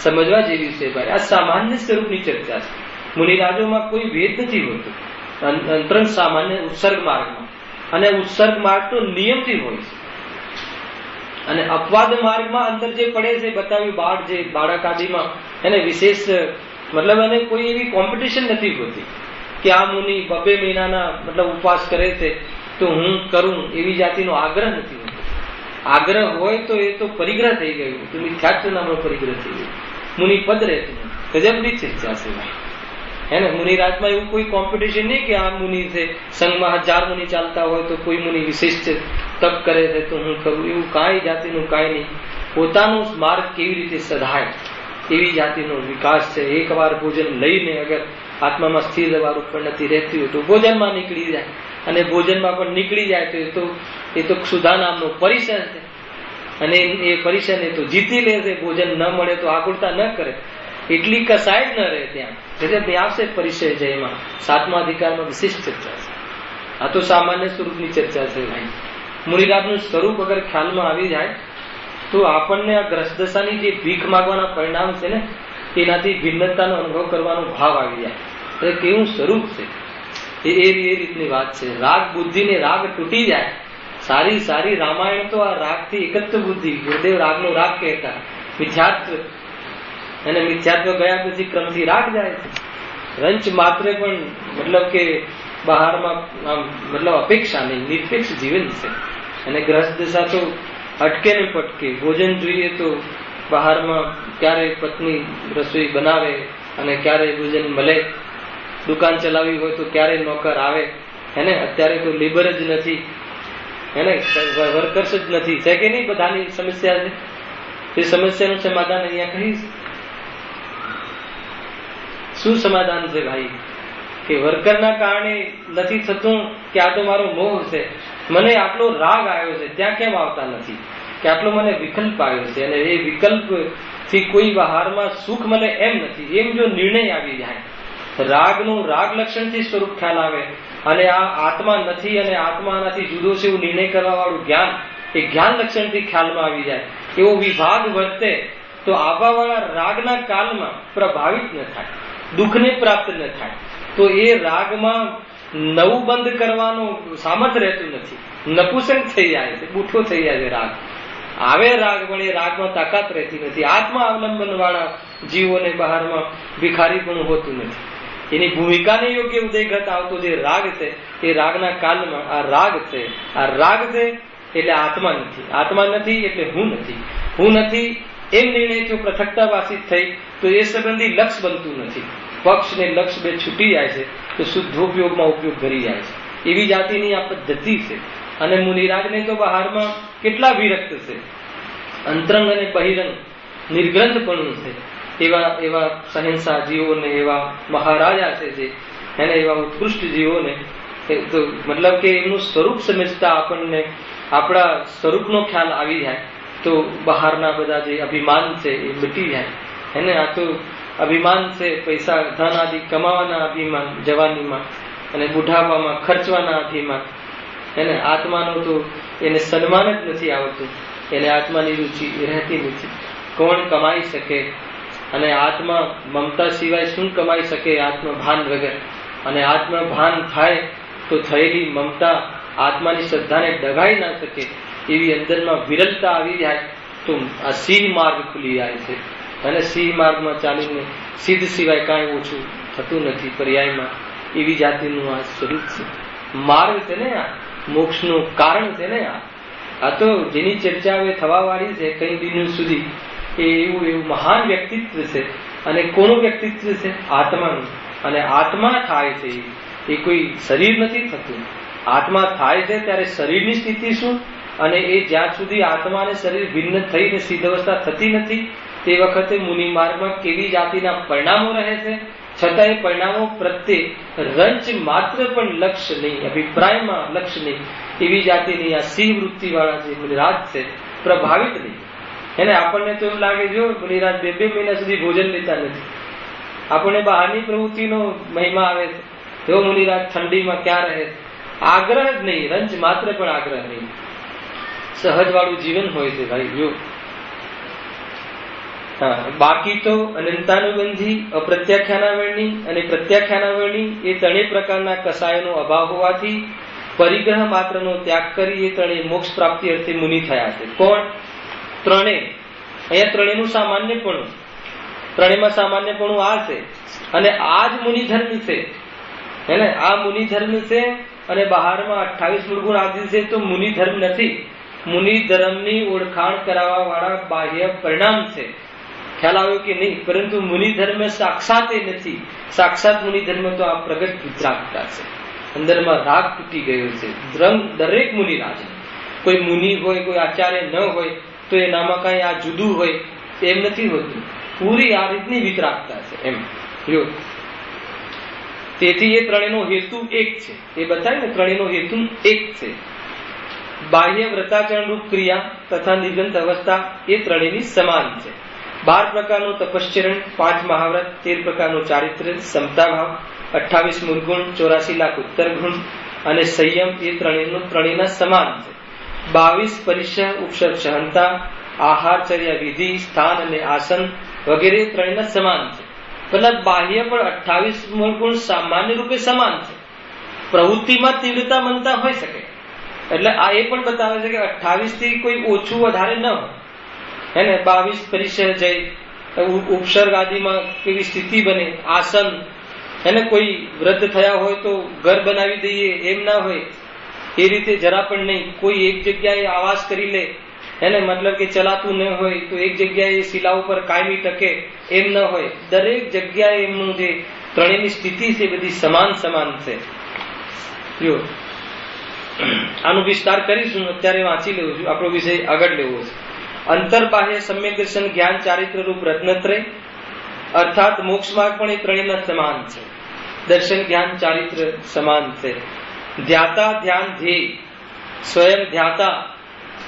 સમજવા જેવી છે ભાઈ. આ સામાન્ય સ્વરૂપની ચર્ચા છે. મુનિરાજોમાં કોઈ ભેદ નથી હોતો. અંતરંગ સામાન્ય ઉત્સર્ગ માર્ગમાં, અને ઉત્સર્ગ માર્ગ તો નિયમથી હોય છે. અને અપવાદ માર્ગમાં અંદર જે પડે છે બતાવ્યું બાળ જે બાળક આદિમાં એને વિશેષ મતલબ એને કોઈ એવી કોમ્પિટિશન નથી હોતી કે આ મુનિ 2 મહિનાના મતલબ ઉપવાસ કરે છે તો હું કરું, એવી જાતિનો આગ્રહ નથી હોતો. આગ્રહ હોય તો એ તો પરિગ્રહ થઈ ગયું, તો મિથ્યાત્વ નામનો પરિગ્રહ થઈ ગયો. મુનિ પદ રહેતું ગજબની ચર્ચા છે ભાઈ. હે ને મુનિરાજમાં એવું કોઈ કોમ્પિટિશન નહીં કે આ મુનિ છે, સંઘમાં 1000 મુનિ ચાલતા હોય તો કોઈ મુનિ વિશેષ તપ કરે છે તો હું કરું, એવું કાંઈ જાતિનું કાંઈ નહીં. પોતાનો માર્ગ કેવી રીતે સધાય એવી જાતિનો વિકાસ છે. એકવાર ભોજન લઈને અગર આત્મામાં સ્થિર રહેવાનું પણ નથી રહેતી હોય તો ભોજનમાં નીકળી જાય, અને ભોજનમાં પણ નીકળી જાય તો એ તો ક્ષુધા નામનો પરિસર છે, અને એ પરિસરને તો જીતી લે છે. ભોજન ન મળે તો આકુળતા ન કરે, એટલી કસાય જ ન રહે ત્યાં. એટલે આવશે પરિચય છે. એમાં 7મા અધિકારમાં વિશિષ્ટ ચર્ચા છે. આ તો સામાન્ય સ્વરૂપની ચર્ચા છે ભાઈ. મુનિરાજનું સ્વરૂપ અગર ખ્યાલમાં આવી જાય તો આપણને આ ગ્રસ્ત દશાની જે ભીખ માંગવાના પરિણામ છે ને એનાથી ભિન્નતાનો અનુભવ કરવાનો ભાવ આવી જાય. એટલે કેવું સ્વરૂપ છે એ રીતની વાત છે. રાગ બુદ્ધિને રાગ તૂટી જાય. સારી રામાયણ તો આ રાગથી એકત્વ બુદ્ધિ. ગુરુદેવ રાગનો રાગ કહેતા. મિથ્યાત્વ, અને મિથ્યાત્વ ગયા પછી ક્રમથી રાગ જાય છે. રંચ માત્રે પણ મતલબ કે બહારમાં મતલબ અપેક્ષા નહીં, નિરપેક્ષ જીવન છે. અને ગ્રસ્ત દશા તો અટકે ને પટકે. ભોજન જોઈએ તો બહારમાં ક્યારે પત્ની રસોઈ બનાવે અને ક્યારે ભોજન મળે, દુકાન ચલાવી હોય તો ક્યારે નોકર આવે, હેને? અત્યારે તો લેબર જ નથી, હેને? વર્કર્સ જ નથી, છે કે નહીં? બધાની સમસ્યા છે. એ સમસ્યાનું સમાધાન અહીંયા કહીશ. શું સમાધાન છે ભાઈ? કે વર્કરના કારણે નથી થતું કે આ તો મારો મોહ છે, મને આટલો રાગ આવ્યો છે, ત્યાં કેમ આવતા નથી? કે આટલો મને વિકલ્પ આવ્યો છે અને એ વિકલ્પ થી કોઈ બહારમાં સુખ મળે એમ નથી, એમ જો નિર્ણય આવી જાય, રાગનું રાગ લક્ષણથી સ્વરૂપ ખ્યાલ આવે અને આ આત્મા નથી અને આત્મા આનાથી જુદો છે એવું નિર્ણય કરવા વાળું જ્ઞાન, એ જ્ઞાન લક્ષણથી ખ્યાલમાં આવી જાય, એવો વિભાગ વર્તે તો આવા વાળા રાગના કાલમાં પ્રભાવિત ન થાય, દુઃખને પ્રાપ્ત ન થાય. તો એ રાગમાં નવું બંધ કરવાનું સામર્થ્ય રહેતું નથી, નપુસંગ થઈ જાય છે, બૂઠો થઈ જાય છે રાગ. આવે રાગ પણ એ રાગમાં તાકાત રહેતી નથી. આત્મા અવલંબન વાળા જીવોને બહારમાં ભિખારીપણું હોતું નથી. એની ભૂમિકાને યોગ્ય ઉદયગત આવતો જે રાગ છે એ રાગના કાલમાં આ રાગ છે, આ રાગ છે એટલે આત્મા નથી, આત્મા નથી એટલે હું નથી, હું નથી એમ નિર્ણય જો પૃથકતા વાસિત થઈ તો એ સંબંધી લક્ષ બનતું નથી. પક્ષ ને લક્ષ બે છૂટી જાય છે તો શુદ્ધોપયોગમાં ઉપયોગ કરી જાય છે. એવી જાતિની આ પદ્ધતિ છે. અને મુનિરાજને તો બહારમાં કેટલા વિરક્ત છે, અંતરંગ અને બહિરંગ નિર્ગ્રંથપણું છે. એવા સહેનશા જીવોને, એવા મહારાજા છે જે એને એવા ઉત્કૃષ્ટ જીવોને તો મતલબ કે એમનું સ્વરૂપ સમજતા આપણને આપણા સ્વરૂપનો ખ્યાલ આવી જાય તો બહારના બધા જે અભિમાન છે એ મિટી જાય. એને આ તો અભિમાન છે પૈસા ધન આદિ કમાવાના અભિમાન જવાનીમાં અને બુઢાપામાં ખર્ચવાના અભિમાન. એને આત્માનો તો એને સન્માન જ નથી આવતું, એને આત્માની રુચિ રહેતી નથી. કોણ કમાઈ શકે અને આત્મા મમતા સિવાય શું કમાઈ શકે આત્મભાન વગર? અને આત્મભાન થાય તો થયેલી મમતા આત્માની શ્રદ્ધાને ડગાઈ ના શકે એવી અંદરમાં વિરલતા આવી જાય તો આ સિંહ માર્ગ ખુલી જાય છે. અને સિંહ માર્ગમાં ચાલીને સિદ્ધ સિવાય કાંઈ ઓછું થતું નથી પર્યાયમાં. એવી જાતિનું આ સ્વરૂપ છે, માર્ગ છે ને, આ મોક્ષનું કારણ છે ને. આ તો જેની ચર્ચા હવે થવા વાળી છે કઈ દિન સુધી, એ એવું મહાન વ્યક્તિત્વ છે. અને કોનું વ્યક્તિત્વ છે? આત્માનું. અને આત્મા થાય છે એ કોઈ શરીર નથી થતું. આત્મા થાય છે ત્યારે શરીરની સ્થિતિ શું, અને એ જ્યાં સુધી આત્મા અને શરીર ભિન્ન થઈને સિદ્ધ અવસ્થા થતી નથી તે વખતે મુનિ માર્ગમાં કેવી જાતિના પરિણામો રહે છે, છતાં એ પરિણામો પ્રત્યે રંચ માત્ર પણ લક્ષ્ય નહીં, અભિપ્રાયમાં લક્ષ્ય નહીં, એવી જાતિની આ સિંહ વૃત્તિ વાળા જે મુનિરાજ છે પ્રભાવિત નહીં. એને આપણને તો એમ લાગે જો મુનિરાજ 2 મહિના સુધી ભોજન લેતા નથી, આપણને બહારની પ્રવૃત્તિનો મહિમા આવે છે. એવો મુનિરાજ ઠંડીમાં ક્યાં રહે? આગ્રહ જ નહીં, રંજ માત્ર પણ આગ્રહ નહીં, સહજ વાળું જીવન હોય છે ભાઈ. જો બાકી તો અનંતાનુબંધી, અપ્રત્યાખ્યાનાવરણી અને પ્રત્યાખ્યાનાવરણી એ ત્રણેય પ્રકારના કસાયોનો અભાવ હોવાથી પરિગ્રહ માત્રનો ત્યાગ કરી એ ત્રણેય મોક્ષ પ્રાપ્તિ અર્થે મુનિ થયા છે. કોણ? ત્રણેય. અહીંયા ત્રણેયનું સામાન્યપણું, ત્રણેયમાં સામાન્યપણું આ છે અને આ જ મુનિ ધર્મ છે. હે ને, આ મુનિ ધર્મ છે. અને બહારમાં 28 મૂળ ગુણ આદિ છે તો મુનિ ધર્મ નથી. મુનિ ધર્મની ઓળખાણ કરાવવા વાળા બાહ્ય પરિણામ છે. ખ્યાલ આવ્યો કે નહીં? પરંતુ મુનિ ધર્મ સાક્ષાત એ નથી. સાક્ષાત મુનિ ધર્મ તો આ પ્રગટ વિતરાગતા છે, અંદરમાં રાગ તૂટી ગયો છે. દરેક મુનિરાજ, કોઈ મુનિ હોય, કોઈ આચાર્ય ન હોય તો એનામાં કઈ આ જુદું હોય એમ નથી હોતું. પૂરી આ રીતની વિતરાગતા છે એમ. જો તેથી એ ત્રણેયનો હેતુ એક છે. એ બતાવે ને, ત્રણેયનો હેતુ એક છે. બાહ્ય વ્રતાચરણ રૂપ ક્રિયા તથા નિર્ગંત અવસ્થા એ ત્રણેયની સમાન છે. 12 પ્રકારનું તપશ્ચરણ, 5 મહાવ્રત, 13 પ્રકારનું ચારિત્ર્ય, સમતાભાવ, 28 મૂળ ગુણ, 84 લાખ ઉત્તર ગુણ અને સંયમ એ ત્રણેયના સમાન છે. 22 પરિશ્ય, ઉપસર્ગ સહનતા, આહારચર્યા વિધિ, સ્થાન અને આસન વગેરે ત્રણેયના સમાન છે. મતલબ બાહ્ય પણ 28 મૂળ ગુણ સામાન્ય રૂપે સમાન છે. પ્રવૃત્તિમાં તીવ્રતા મનતા હોઈ શકે. એટલે આ એ પણ બતાવે છે કે 28 થી કોઈ ઓછું વધારે ન હોય. હે ને, 22 પરિશ્ય જય, ઉપસર્ગ આદિમાં કેવી સ્થિતિ બને, આસન, એને કોઈ વૃદ્ધ થયા હોય તો ઘર બનાવી દઈએ એમ ના હોય એ રીતે જરા પણ નહીં. કોઈ એક જગ્યાએ આવાસ કરી લે એને મતલબ કે ચલાતું ન હોય તો એક જગ્યાએ શિલા ઉપર કાયમી ટકે એમ ન હોય. દરેક જગ્યાએ એમનું જે ત્રણેયની સ્થિતિ છે બધી સમાન સમાન છે. જો આનો વિસ્તાર કરીશું, અત્યારે વાંચી લેવું છું, આપણો વિષય આગળ લેવો છે. અંતરબાહ્ય સમ્યક દર્શન જ્ઞાન ચારિત્ર રૂપ રત્નત્રય અર્થાત મોક્ષ માર્ગ પણ એ ત્રણેયના સમાન છે. દર્શન જ્ઞાન ચારિત્ર સમાન છે. ધ્યાતા ધ્યાન ધ્યેય, સ્વયં ધ્યાતા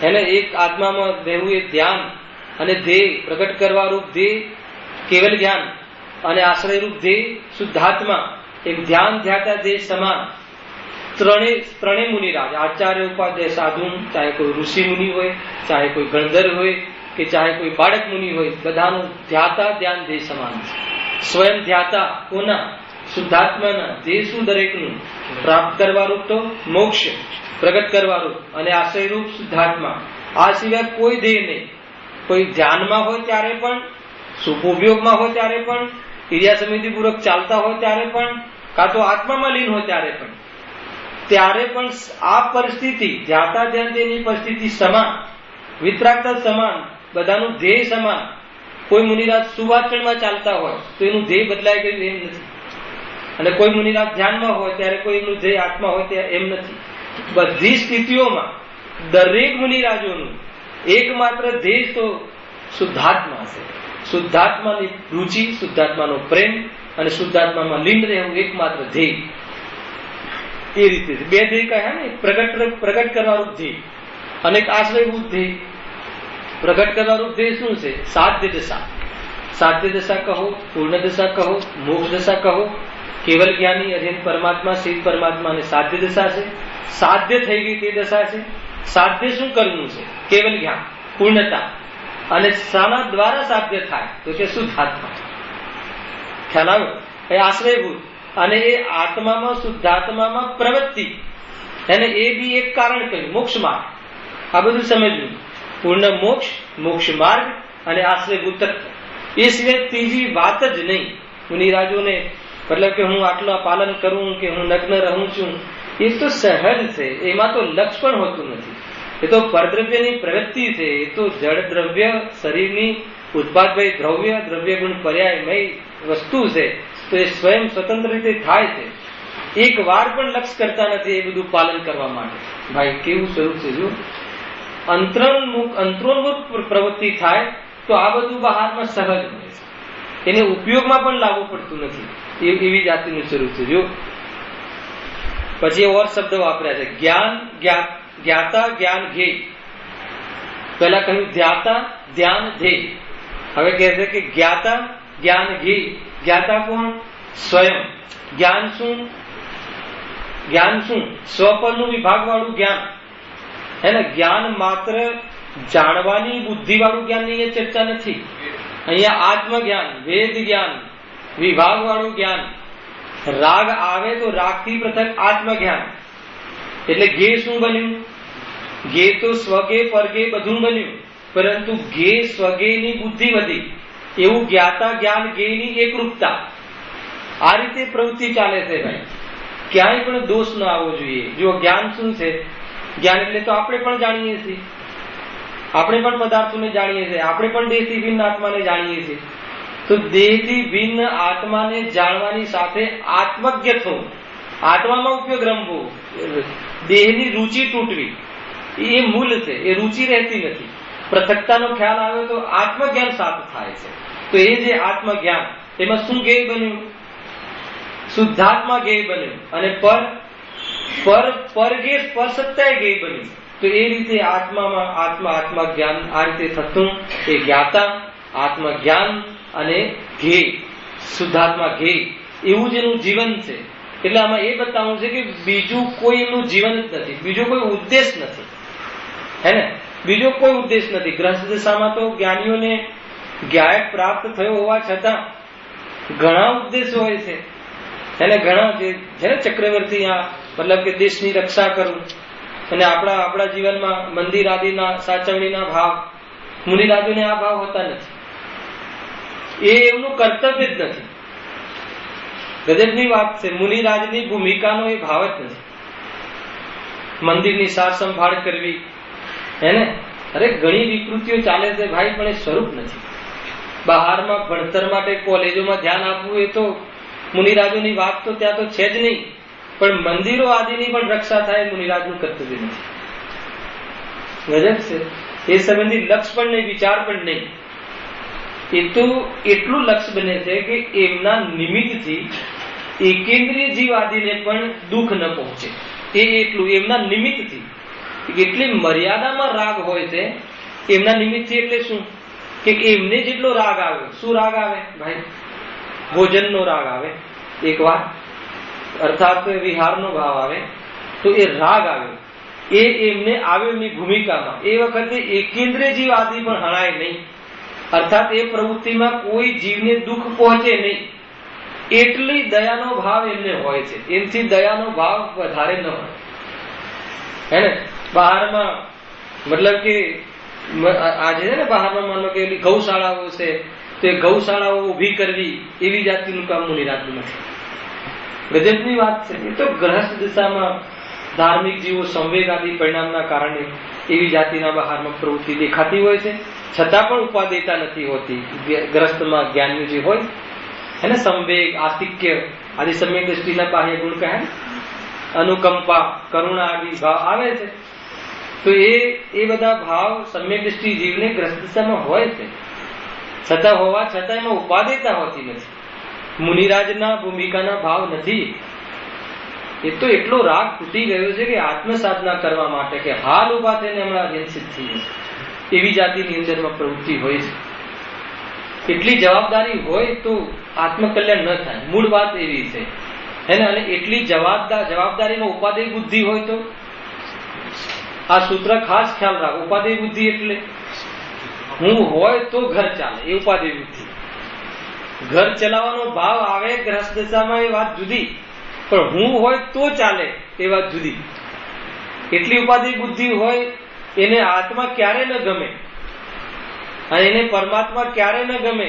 એને એક આત્મામાં રહેવું એ ધ્યાન, અને ધ્યેય પ્રગટ કરવા રૂપ ધ્યેય કેવલ જ્ઞાન, અને આશ્રય રૂપ ધ્યેય શુદ્ધાત્મા. એક ધ્યાન ધ્યાતા ધ્યેય સમાન. ત્રણેય મુનિરાજ આચાર્ય ઉપાધ્યાય સાધુ, ચાહે કોઈ ઋષિ મુનિ હોય, ચાહે કોઈ ગણધર હોય કે ચાહે કોઈ બાળક મુનિ હોય, બધાનું ધ્યાતા ધ્યાન ધ્યેય સમાન છે. સ્વયં ધ્યાતા કોના? શુદ્ધાત્માના. ધ્યેય શું? દરેકનું પ્રાપ્ત કરવા રૂપ તો મોક્ષ, પ્રગટ કરવા રૂપ, અને આશ્રય રૂપ શુદ્ધાત્મા. આ સિવાય કોઈ ધ્યેય નહીં. કોઈ ધ્યાનમાં હોય ત્યારે પણ, સુખોપયોગમાં હોય ત્યારે પણ, ક્રિયા સમિતિપૂર્વક ચાલતા હોય ત્યારે પણ, કાં તો આત્મામાં લીન હોય ત્યારે પણ આ પરિસ્થિતિ ધ્યાતા ધ્યાન તેની પરિસ્થિતિ સમાન, વિતરાગતા સમાન, બધાનું ધ્યેય સમાન. કોઈ મુનિરાજ સુવાચનમાં ચાલતા હોય તો એનું ધ્યેય બદલાઈ ગયું એમ નથી, અને કોઈ મુનિરાજ ધ્યાનમાં હોય ત્યારે કોઈ એનું ધ્યેય આત્મા હોય ત્યારે એમ નથી. બધી સ્થિતિઓમાં દરેક મુનિરાજોનું એકમાત્ર ધ્યેય તો શુદ્ધાત્મા છે. શુદ્ધાત્માની રુચિ, શુદ્ધાત્માનો પ્રેમ અને શુદ્ધાત્મામાં લીન રહેવું એકમાત્ર ધ્યેય. એ રીતે બે ધ્યેય કહ્યા ને, પ્રગટ કરવાનું ધ્યેય અને એક આશ્રયભૂત ધ્યેય. પ્રગટ કરવાનું ધ્યેય શું છે? સાધ્ય દશા. સાધ્ય દશા કહો, પૂર્ણ દશા કહો, મોક્ષ દશા કહો, કેવલ જ્ઞાની અધીન પરમાત્મા, સિદ્ધ પરમાત્મા ને સાધ્ય દશા છે. સાધ્ય થઈ ગઈ તે દશા છે. સાધ્ય શું કરવું છે? કેવલ જ્ઞાન, પૂર્ણતા. અને શાના દ્વારા સાધ્ય થાય તો કે શુદ્ધાત્મા. ખ્યાલ આવ્યો? એ આશ્રયભૂત. અને એ આત્મામાં, શુદ્ધાત્મામાં પ્રવૃત્તિ, એને એ બી એક કારણ કહ્યું, મોક્ષ માર્ગ. આ બધું સમજવું. પૂર્ણ મોક્ષ, મોક્ષ માર્ગ અને આશ્રયભૂત તત્વ. એ સિવાય ત્રીજી વાત જ નહીં. મુનિરાજોને મતલબ કે હું આટલું પાલન કરું કે હું નગ્ન રહું છું, એ તો સહજ છે. એમાં તો લક્ષ પણ હોતું નથી. એ તો પરદ્રવ્યની પ્રવૃત્તિ છે. એ તો જળ દ્રવ્ય, શરીરની ઉત્પાદભાઈ દ્રવ્ય, દ્રવ્ય ગુણ પર્યાયમય વસ્તુ છે. તો એ સ્વયં સ્વતંત્ર રીતે થાય છે. એક વાર પણ લક્ષ કરતા નથી એ બધું પાલન કરવા માટે. ભાઈ કેવું સ્વરૂપ છે! જો અંતરોન્મુખ પ્રવૃત્તિ થાય તો આ બધું બહારમાં સહજ હોય છે. એને ઉપયોગમાં પણ લાવવું પડતું નથી. એવી જાતિનું સ્વરૂપ છે. જો પછી ઓર શબ્દ વાપર્યા છે, જ્ઞાન, જ્ઞાતા, જ્ઞાન, ધ્યેય. પહેલા કહ્યું ધ્યાતા, ધ્યાન, ધ્યેય. હવે કહે છે કે જ્ઞાતા, જ્ઞાન, ધ્યેય. જ્ઞાતા કોણ? સ્વયં. જ્ઞાન શું? જ્ઞાન શું? સ્વપરનું વિભાગ વાળું જ્ઞાન. હે ને? જ્ઞાન માત્ર જાણવાની બુદ્ધિ વાળું જ્ઞાન ની ચર્ચા નથી. અહીંયા આત્મજ્ઞાન, વેદ જ્ઞાન, વિભાગ વાળું જ્ઞાન. રાગ આવે તો રાગથી પૃથક આત્મજ્ઞાન. એટલે ગે શું બન્યું? ગે તો સ્વગે પરગે બધું બન્યું, પરંતુ ગે સ્વગે ની બુદ્ધિ વધી. એવું જ્ઞાતા, જ્ઞાન, ગે ની એકરૂપતા. આ રીતે પ્રવૃત્તિ ચાલે છે ભાઈ. ક્યાંય પણ દોષ ન આવવો જોઈએ. જો જ્ઞાન શું છે? જ્ઞાન એટલે તો આપણે પણ જાણીએ છીએ, આપણે પણ પદાર્થોને જાણીએ છીએ, આપણે પણ દેહથી ભિન્ન આત્માને જાણીએ છીએ. તો દેહથી ભિન્ન આત્માને જાણવાની સાથે આત્મજ્ઞ થવું, આત્મામાં ઉપયોગ રમવો, દેહની રુચિ તૂટવી, એ મૂળ છે. એ રુચિ રહેતી નથી. પૃથકતાનો ખ્યાલ આવે તો આત્મજ્ઞાન સાથ થાય છે. તો એ જે આત્મજ્ઞાન, એમાં શું જ્ઞેય બન્યું? શુદ્ધાત્મા જ્ઞેય બન્યું. અને પરગે સ્પર્શતા જ્ઞેય બન્યું. તો એ રીતે આત્મામાં આત્મા જ્ઞાન આ રીતે થતું એ જ્ઞાતા, આત્મજ્ઞાન અને ધ્યેય, શુદ્ધાત્મા ધ્યેય, એવું જ એનું જીવન છે. એટલે આમાં એ બતાવવું છે કે બીજું કોઈ એમનું જીવન જ નથી, બીજો કોઈ ઉદ્દેશ નથી. હે ને? બીજો કોઈ ઉદ્દેશ નથી. ગ્રસ્ત દશામાં તો જ્ઞાનીઓને જ્ઞાયક પ્રાપ્ત થયો હોવા છતાં ઘણા ઉદ્દેશો હોય છે. એને ઘણા જે છે ને ચક્રવર્તી, આ મતલબ કે દેશની રક્ષા કરવું, અને આપણા જીવનમાં મંદિર આદિના સાચવણીના ભાવ. મુનિરાજોને આ ભાવ હોતા નથી. એ એમનું કર્તવ્ય જ નથી. ગજબની વાત છે. મુનિરાજની ભૂમિકાનો એ ભાવ જ નથી. મંદિરની સાર સંભાળ કરવી, હે ને? અરે ઘણી વિકૃતિઓ ચાલે છે ભાઈ, પણ એ સ્વરૂપ નથી. બહારમાં ભણતર માટે કોલેજોમાં ધ્યાન આપવું એ તો મુનિરાજોની વાત તો ત્યાં તો છે જ નહીં, પણ મંદિરો આદિની પણ રક્ષા થાય મુનિરાજનું કર્તવ્ય નથી. ગજબ છે. એ સંબંધી લક્ષ્ય પણ નહીં, વિચાર પણ નહીં. એ તો એટલું લક્ષ્ય બને છે કે એમના નિમિત્તથી એકેન્દ્રીય જીવ આદિને પણ દુઃખ ન પહોંચે. એ એટલું એમના નિમિત્તથી એટલી મર્યાદામાં રાગ હોય છે એમના નિમિત્તથી. એટલે શું કે એમને જેટલો રાગ આવે, શું રાગ આવે ભાઈ? ભોજનનો રાગ આવે એક વાર, અર્થાત વિહારનો ભાવ આવે, તો એ રાગ આવ્યો, એ એમને આવ્યો એમની ભૂમિકામાં. એ વખતે એકેન્દ્રીય જીવ આદિ પણ હણાય નહીં, અર્થાત એ પ્રવૃત્તિમાં કોઈ જીવને દુઃખ પહોંચે નહીં. એટલી દયાનો ભાવ એમને હોય છે. એમથી દયાનો ભાવ વધારે ન હોય, હે ને? બહારમાં મતલબ કે આજે છે ને બહારમાં માનો કે ગૌશાળાઓ છે, તો એ ગૌશાળાઓ ઉભી કરવી એવી જાતિનું કામ મુનિરાજનું નથી. ગજબની વાત છે. એ તો ગ્રહસ્થ દિશામાં ધાર્મિક જીવો સંવેગ આદિ પરિણામના કારણે એવી જાતિના બહારમાં પ્રવૃત્તિ દેખાતી હોય છે, છતાં પણ ઉપાદેયતા નથી હોતી. ગ્રસ્તમાં જ્ઞાનીઓ જે હોય એને સંવેગ, આસ્તિક્ય આદિ સમ્યક દ્રષ્ટિના બાહ્ય ગુણ કહે, અનુકંપા, કરુણા આદિ ભાવ આવે છે. તો એ બધા ભાવ સમ્યક દ્રષ્ટિ જીવને ગ્રસ્ત દિશામાં હોય છે, છતાં હોવા છતાં એમાં ઉપાદેયતા હોતી નથી. મુનિરાજના ભૂમિકાના ભાવ નથી. એ તો એટલો રાગ તૂટી ગયો છે કે આત્મ સાધના કરવા માટે કે હાલ ઉભા થઈને હમણાં નિશ્ચિત થઈ જશે એવી જાતિની અંદરમાં પ્રવૃત્તિ હોય છે. એટલી જવાબદારી હોય તો આત્મકલ્યાણ ન થાય. મૂળ વાત એવી છે, હે ને? અને એટલી જવાબદારીમાં ઉપાદેય બુદ્ધિ હોય તો આ સૂત્ર ખાસ ખ્યાલ રાખો. ઉપાદેય બુદ્ધિ એટલે હું હોય તો ઘર ચાલે, એ ઉપાદેય બુદ્ધિ. ઘર ચલાવવાનો ભાવ આવે ગ્રસ્ત દશામાં એ વાત જુદી, પણ હું હોય તો ચાલે એ વાત જુદી. એટલી ઉપાધિ બુદ્ધિ હોય, એને આત્મા ક્યારે ન ગમે અને એને પરમાત્મા ક્યારે ન ગમે,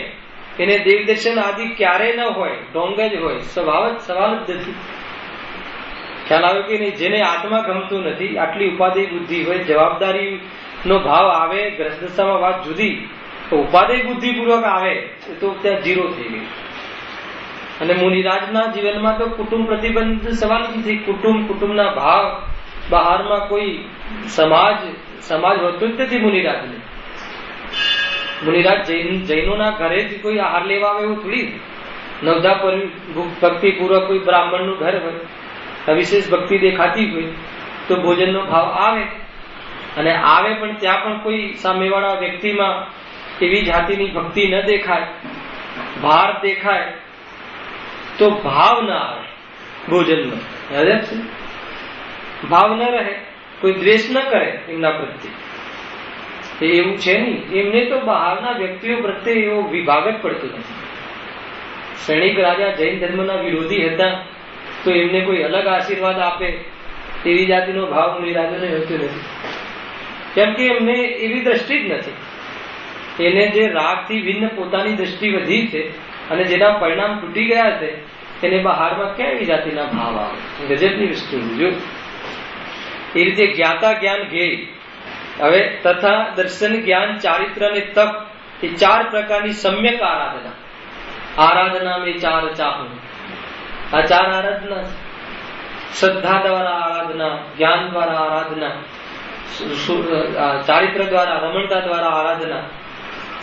એને દેવ દર્શન આદિ ક્યારે ન હોય, ઢોંગ જ હોય, સવાલ જ નથી. ખ્યાલ આવ્યો કે નહીં? જેને આત્મા ગમતું નથી, આટલી ઉપાધિ બુદ્ધિ હોય, જવાબદારી નો ભાવ આવે ગ્રસ્ત દશામાં વાત જુદી, તો ઉપાધિ બુદ્ધિ પૂર્વક આવે તો ત્યાં જીરો થઈ ગયું. અને મુનિરાજના જીવનમાં તો કુટુંબ પ્રતિબંધ સવાલ નથી. કુટુંબના ભાવ, બહારમાં કોઈ સમાજ હોતો જ નથી મુનિરાજને. મુનિરાજ જૈનોના ઘરે જ કોઈ આહાર લેવા આવે એવું થોડી. નવધા ભક્તિ પૂર્વક કોઈ બ્રાહ્મણનું ઘર હોય, વિશેષ ભક્તિ દેખાતી હોય તો ભોજનનો ભાવ આવે. અને આવે પણ ત્યાં પણ કોઈ સામેવાળા વ્યક્તિમાં એવી જાતિની ભક્તિ ન દેખાય, ભાર દેખાય, તો ભાવ ના આવે ભોજનનો. ભાવ ન રહે, કોઈ દ્વેષ ન કરે એમના પ્રત્યે. એવું છે નહીં. એમને તો બહારના વ્યક્તિઓ પ્રત્યે એવો વિભાગ જ પડતો નથી. સૈનિક રાજા જૈન ધર્મના વિરોધી હતા, તો એમને કોઈ અલગ આશીર્વાદ આપે એવી જાતિનો ભાવ મુનિરાજોને હોતો નથી. કેમ કે એમને એવી દ્રષ્ટિ જ નથી. એને જે રાગથી ભિન્ન પોતાની દ્રષ્ટિ વધી છે અને જેના પરિણામ તૂટી ગયા છે, એને બહારમાં ક્યાં એવી જાતિના ભાવ આવે? ગજબની વસ્તુ. જો એ રીતે જ્ઞાતા જ્ઞાન જ્ઞેય, હવે તથા દર્શન, જ્ઞાન, ચારિત્ર અને તપ, એ 4 પ્રકારની સમ્યક આરાધના મેં 4 ચાહું. આ 4 આરાધના: શ્રદ્ધા દ્વારા આરાધના, જ્ઞાન દ્વારા આરાધના, ચારિત્ર દ્વારા, રમણતા દ્વારા આરાધના,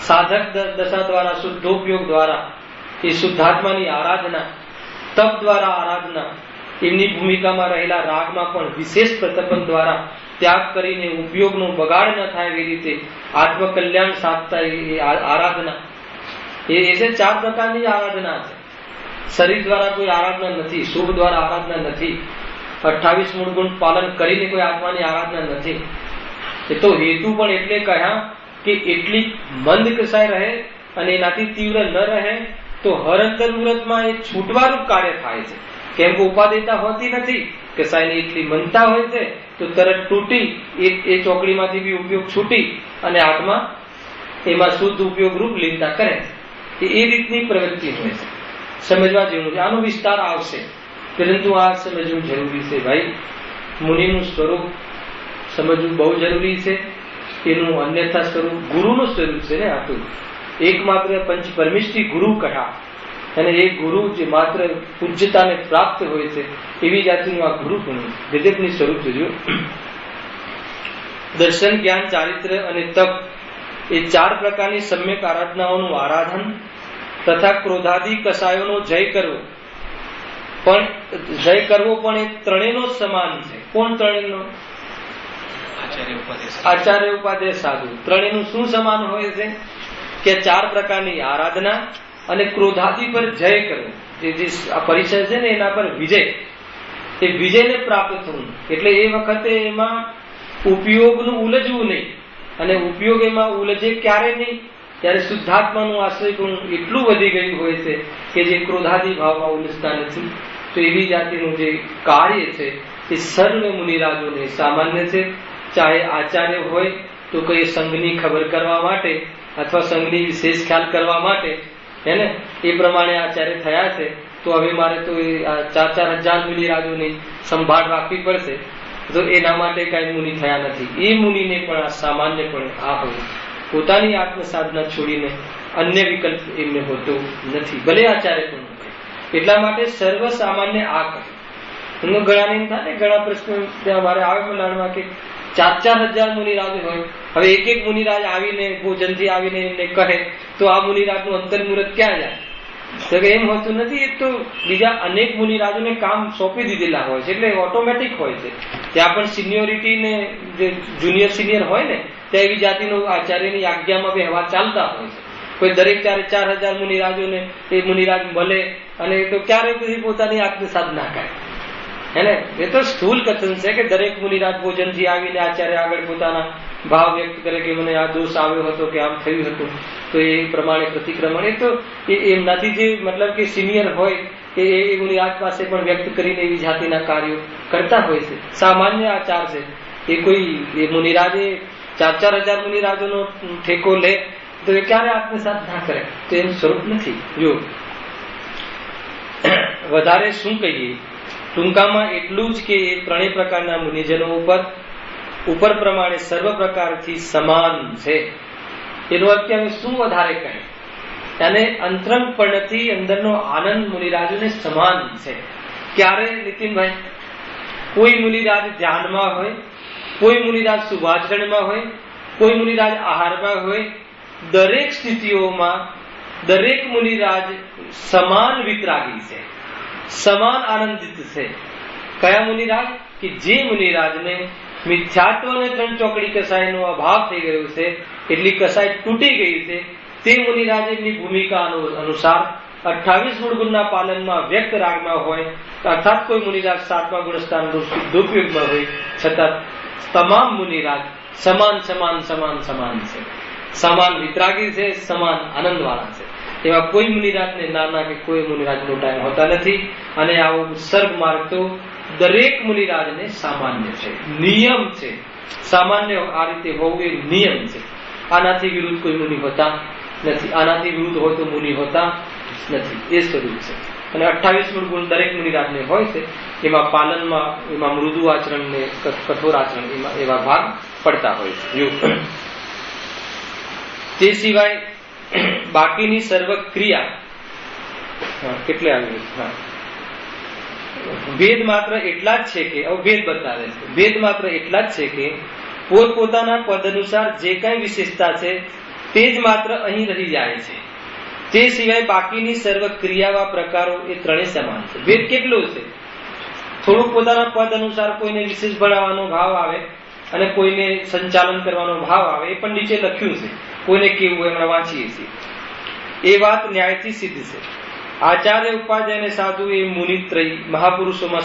સાધક દશા દ્વારા, શુદ્ધોપયોગ દ્વારા એ શુદ્ધાત્માની આરાધના, તપ દ્વારા આરાધના, એમની ભૂમિકામાં રહેલા રાગમાં પણ વિશેષ પ્રતપન દ્વારા ત્યાગ કરીને ઉપયોગનો બગાડ ન થાય એવી રીતે આત્મકલ્યાણ સાધતા એ આરાધના. એ 4 પ્રકારની આરાધના છે. શરીર દ્વારા કોઈ આરાધના નથી, શુભ દ્વારા આરાધના નથી, 28 મૂળ ગુણ પાલન કરીને કોઈ આત્માની આરાધના નથી. એ તો હેતુ પણ એટલે કહ્યા કે એટલી મંદ કસાય રહે અને એનાથી તીવ્ર ન રહે તો હર અંતર્મુહૂર્તમાં એ છૂટવારૂપ કાર્ય થાય છે. કેમ કે ઉપાદેયતા હોતી નથી. કસાયની એટલી મનતા હોય છે તો તરત તૂટી એ ચોકડીમાંથી બી ઉપયોગ છૂટી અને આત્મા એમાં શુદ્ધ ઉપયોગ રૂપ લીનતા કરે. એ રીતની પ્રવૃત્તિ હોય છે. સમજવા જેવું છે. આનો વિસ્તાર આવશે, પરંતુ આ સમજવું જરૂરી છે ભાઈ. મુનિનું સ્વરૂપ સમજવું બહુ જરૂરી છે. એનું અન્યથા સ્વરૂપ ગુરુનું સ્વરૂપ છે ને. આટલું એકમાત્ર પંચ પરમિષ્ઠી ગુરુ કહા, અને એ ગુરુ જે માત્ર પૂજ્યતાને પ્રાપ્ત હોય છે એવી જાતિનું આ ગુરુ પણ ગજબની સ્વરૂપ છે. દર્શન, જ્ઞાન, ચારિત્ર અને તપ એ 4 પ્રકારની સમ્યક આરાધનાઓનું આરાધન તથા ક્રોધાદિ કસાયોનો જય કરવો પણ એ ત્રણેયનો સમાન છે. કોણ ત્રણેયનો? આચાર્ય, ઉપાધ્યાય, સાધુ. ત્રણેયનું શું સમાન હોય છે કે 4 પ્રકારની આરાધના અને ક્રોધાદિ પર જય કરવો. જે આ પરિચય છે ને એના પર વિજય, એ વિજયને પ્રાપ્ત થવું. એટલે એ વખતે એમાં ઉપયોગનું ઉલજવું નહીં, અને ઉપયોગ એમાં ઉલજે ક્યારે નહીં, ત્યારે શુદ્ધાત્માનું આશ્રય પણ એટલું વધી ગયું હોય છે કે જે ક્રોધાદિ ભાવમાં ઉલજતા નથી. તો એવી જાતિનું જે કાર્ય છે એ સર્વ મુનિરાજોને સામાન્ય છે. ચાહે આચાર્ય હોય તો કઈ સંઘની ખબર કરવા માટે અથવા સંઘની વિશેષ ખ્યાલ કરવા માટે, હે ને, એ પ્રમાણે આચાર્ય થયા છે. તો હવે મારે તો 4,000 મુનિરાજોની સંભાળ રાખવી પડશે, તો એના માટે કઈ મુનિ થયા નથી. એ મુનિને પણ આ સામાન્યપણે આ હોય, પોતાની આત્મ સાધના છોડીને અન્ય વિકલ્પ એમને હોતો નથી, ભલે આચાર્ય પણ હોય. એટલા માટે સર્વ સામાન્ય આ કહે. ઘણા એમ થાય ને, ઘણા પ્રશ્નો મારે આવે મલાડમાં કે 4,000 મુનિરાજો હોય, હવે એક મુનિરાજ આવીને ભોજનથી આવીને એમને કહે તો આ મુનિરાજનું અંતર્મુહૂર્ત ક્યાં જાય? તો એમ હોતું નથી. એ તો બીજા અનેક મુનિરાજોને કામ સોંપી દીધેલા હોય છે, એટલે ઓટોમેટિક હોય છે. ત્યાં પણ સિનિયોરિટી ને જે જુનિયર સિનિયર હોય ને, ત્યાં એવી જાતિનું આચાર્યની આજ્ઞામાં વ્યવહાર ચાલતા હોય છે. કોઈ દરેક 4,000 મુનિરાજોને એ મુનિરાજ મળે અને એ તો ક્યારે પછી પોતાની આત્મ સાધના કરે, હેને. એ તો સ્થૂલ કથન છે કે દરેક મુનિરાજ ભોજનથી આવીને આચાર્ય આગળ પોતાના ભાવ વ્યક્ત કરે કે મને આ દોષ આવ્યો હતો કે આમ થયું હતું, તો એ પ્રમાણે પ્રતિક્રમણ એ તો એમનાથી જે મતલબ કે સિનિયર હોય એ મુનિરાજ પાસે પણ વ્યક્ત કરીને એવી જાતિના કાર્યો કરતા હોય છે. સામાન્ય આચાર છે. એ કોઈ એ મુનિરાજે 4,000 મુનિરાજોનો ઠેકો લે તો એ ક્યારે આત્મસાત ના કરે? તો એનું સ્વરૂપ નથી. જો વધારે શું કહીએ, ટૂંકામાં એટલું જ કે એ 3 પ્રકારના મુનિજનો ઉપર પ્રમાણે સર્વ પ્રકારથી સમાન છે. એનો અર્થ કે અમે શું વધારે કહે, અને અંતરંગપણથી અંદરનો આનંદ મુનિરાજોને સમાન છે. ક્યારે નીતિનભાઈ? કોઈ મુનિરાજ ધ્યાનમાં હોય, કોઈ મુનિરાજ શુભાચરણમાં હોય, કોઈ મુનિરાજ આહારમાં હોય, દરેક સ્થિતિઓમાં દરેક મુનિરાજ સમાન વિતરાગી છે, સમાન આનંદિત છે. કયા મુનિરાજ? કે જે મુનિરાજને મિથ્યાત્વ અને 3 ચોકડી કસાયનો અભાવ થઈ ગયો છે, એટલી કસાય તૂટી ગઈ છે, તે મુનિરાજ એમની ભૂમિકા અનુસાર 28 ગુણના પાલનમાં વ્યક્ત રાગમાં હોય, અર્થાત કોઈ મુનિરાજ 7મા ગુણસ્થાન શુદ્ધોપયોગમાં હોય, છતાં તમામ મુનિરાજ સમાન સમાન સમાન સમાન છે, સમાન વિતરાગી છે, સમાન આનંદ વાળા છે. એવા કોઈ મુનિરાજને નાના કે કોઈ મુનિરાજ મોટા હોતા નથી. અને આવો ઉત્સર્ગ માર્ગ તો દરેક મુનિરાજને સામાન્ય છે, નિયમ છે. સામાન્ય આ રીતે હોવું એ નિયમ છે. આનાથી વિરુદ્ધ કોઈ મુનિ હોતા નથી, આનાથી વિરુદ્ધ હોય તો મુનિ હોતા નથી. એ સ્વરૂપ છે. અને 28 ગુણ દરેક મુનિરાજને હોય છે. એમાં પાલનમાં, એમાં મૃદુ આચરણ ને કઠોર આચરણ, એમાં એવા ભાગ પડતા હોય છે. તે સિવાય બાકીની સર્વ ક્રિયા કેટલે આવી? ભેદ માત્ર એટલા જ છે કે ભેદ બતાવે છે. ભેદ માત્ર એટલા જ છે કે પોતપોતાના પદ અનુસાર જે કઈ વિશેષતા છે તે જ માત્ર અહીં રહી જાય છે. તે સિવાય બાકીની સર્વ ક્રિયાવા પ્રકારો એ 3 સમાન છે. ભેદ કેટલો છે? થોડુંક પોતાના પદ અનુસાર કોઈને વિશેષ ભણાવવાનો ભાવ આવે અને કોઈને સંચાલન કરવાનો ભાવ આવે, એ પણ નીચે લખ્યું છે. કોઈને કેવું હોય હમણાં વાંચીએ છીએ. એ વાત ન્યાયથી સિદ્ધ છે. આચાર્ય, ઉપાધ્યાય અને સાધુ એ મુનિત્રય મહાપુરુષોમાં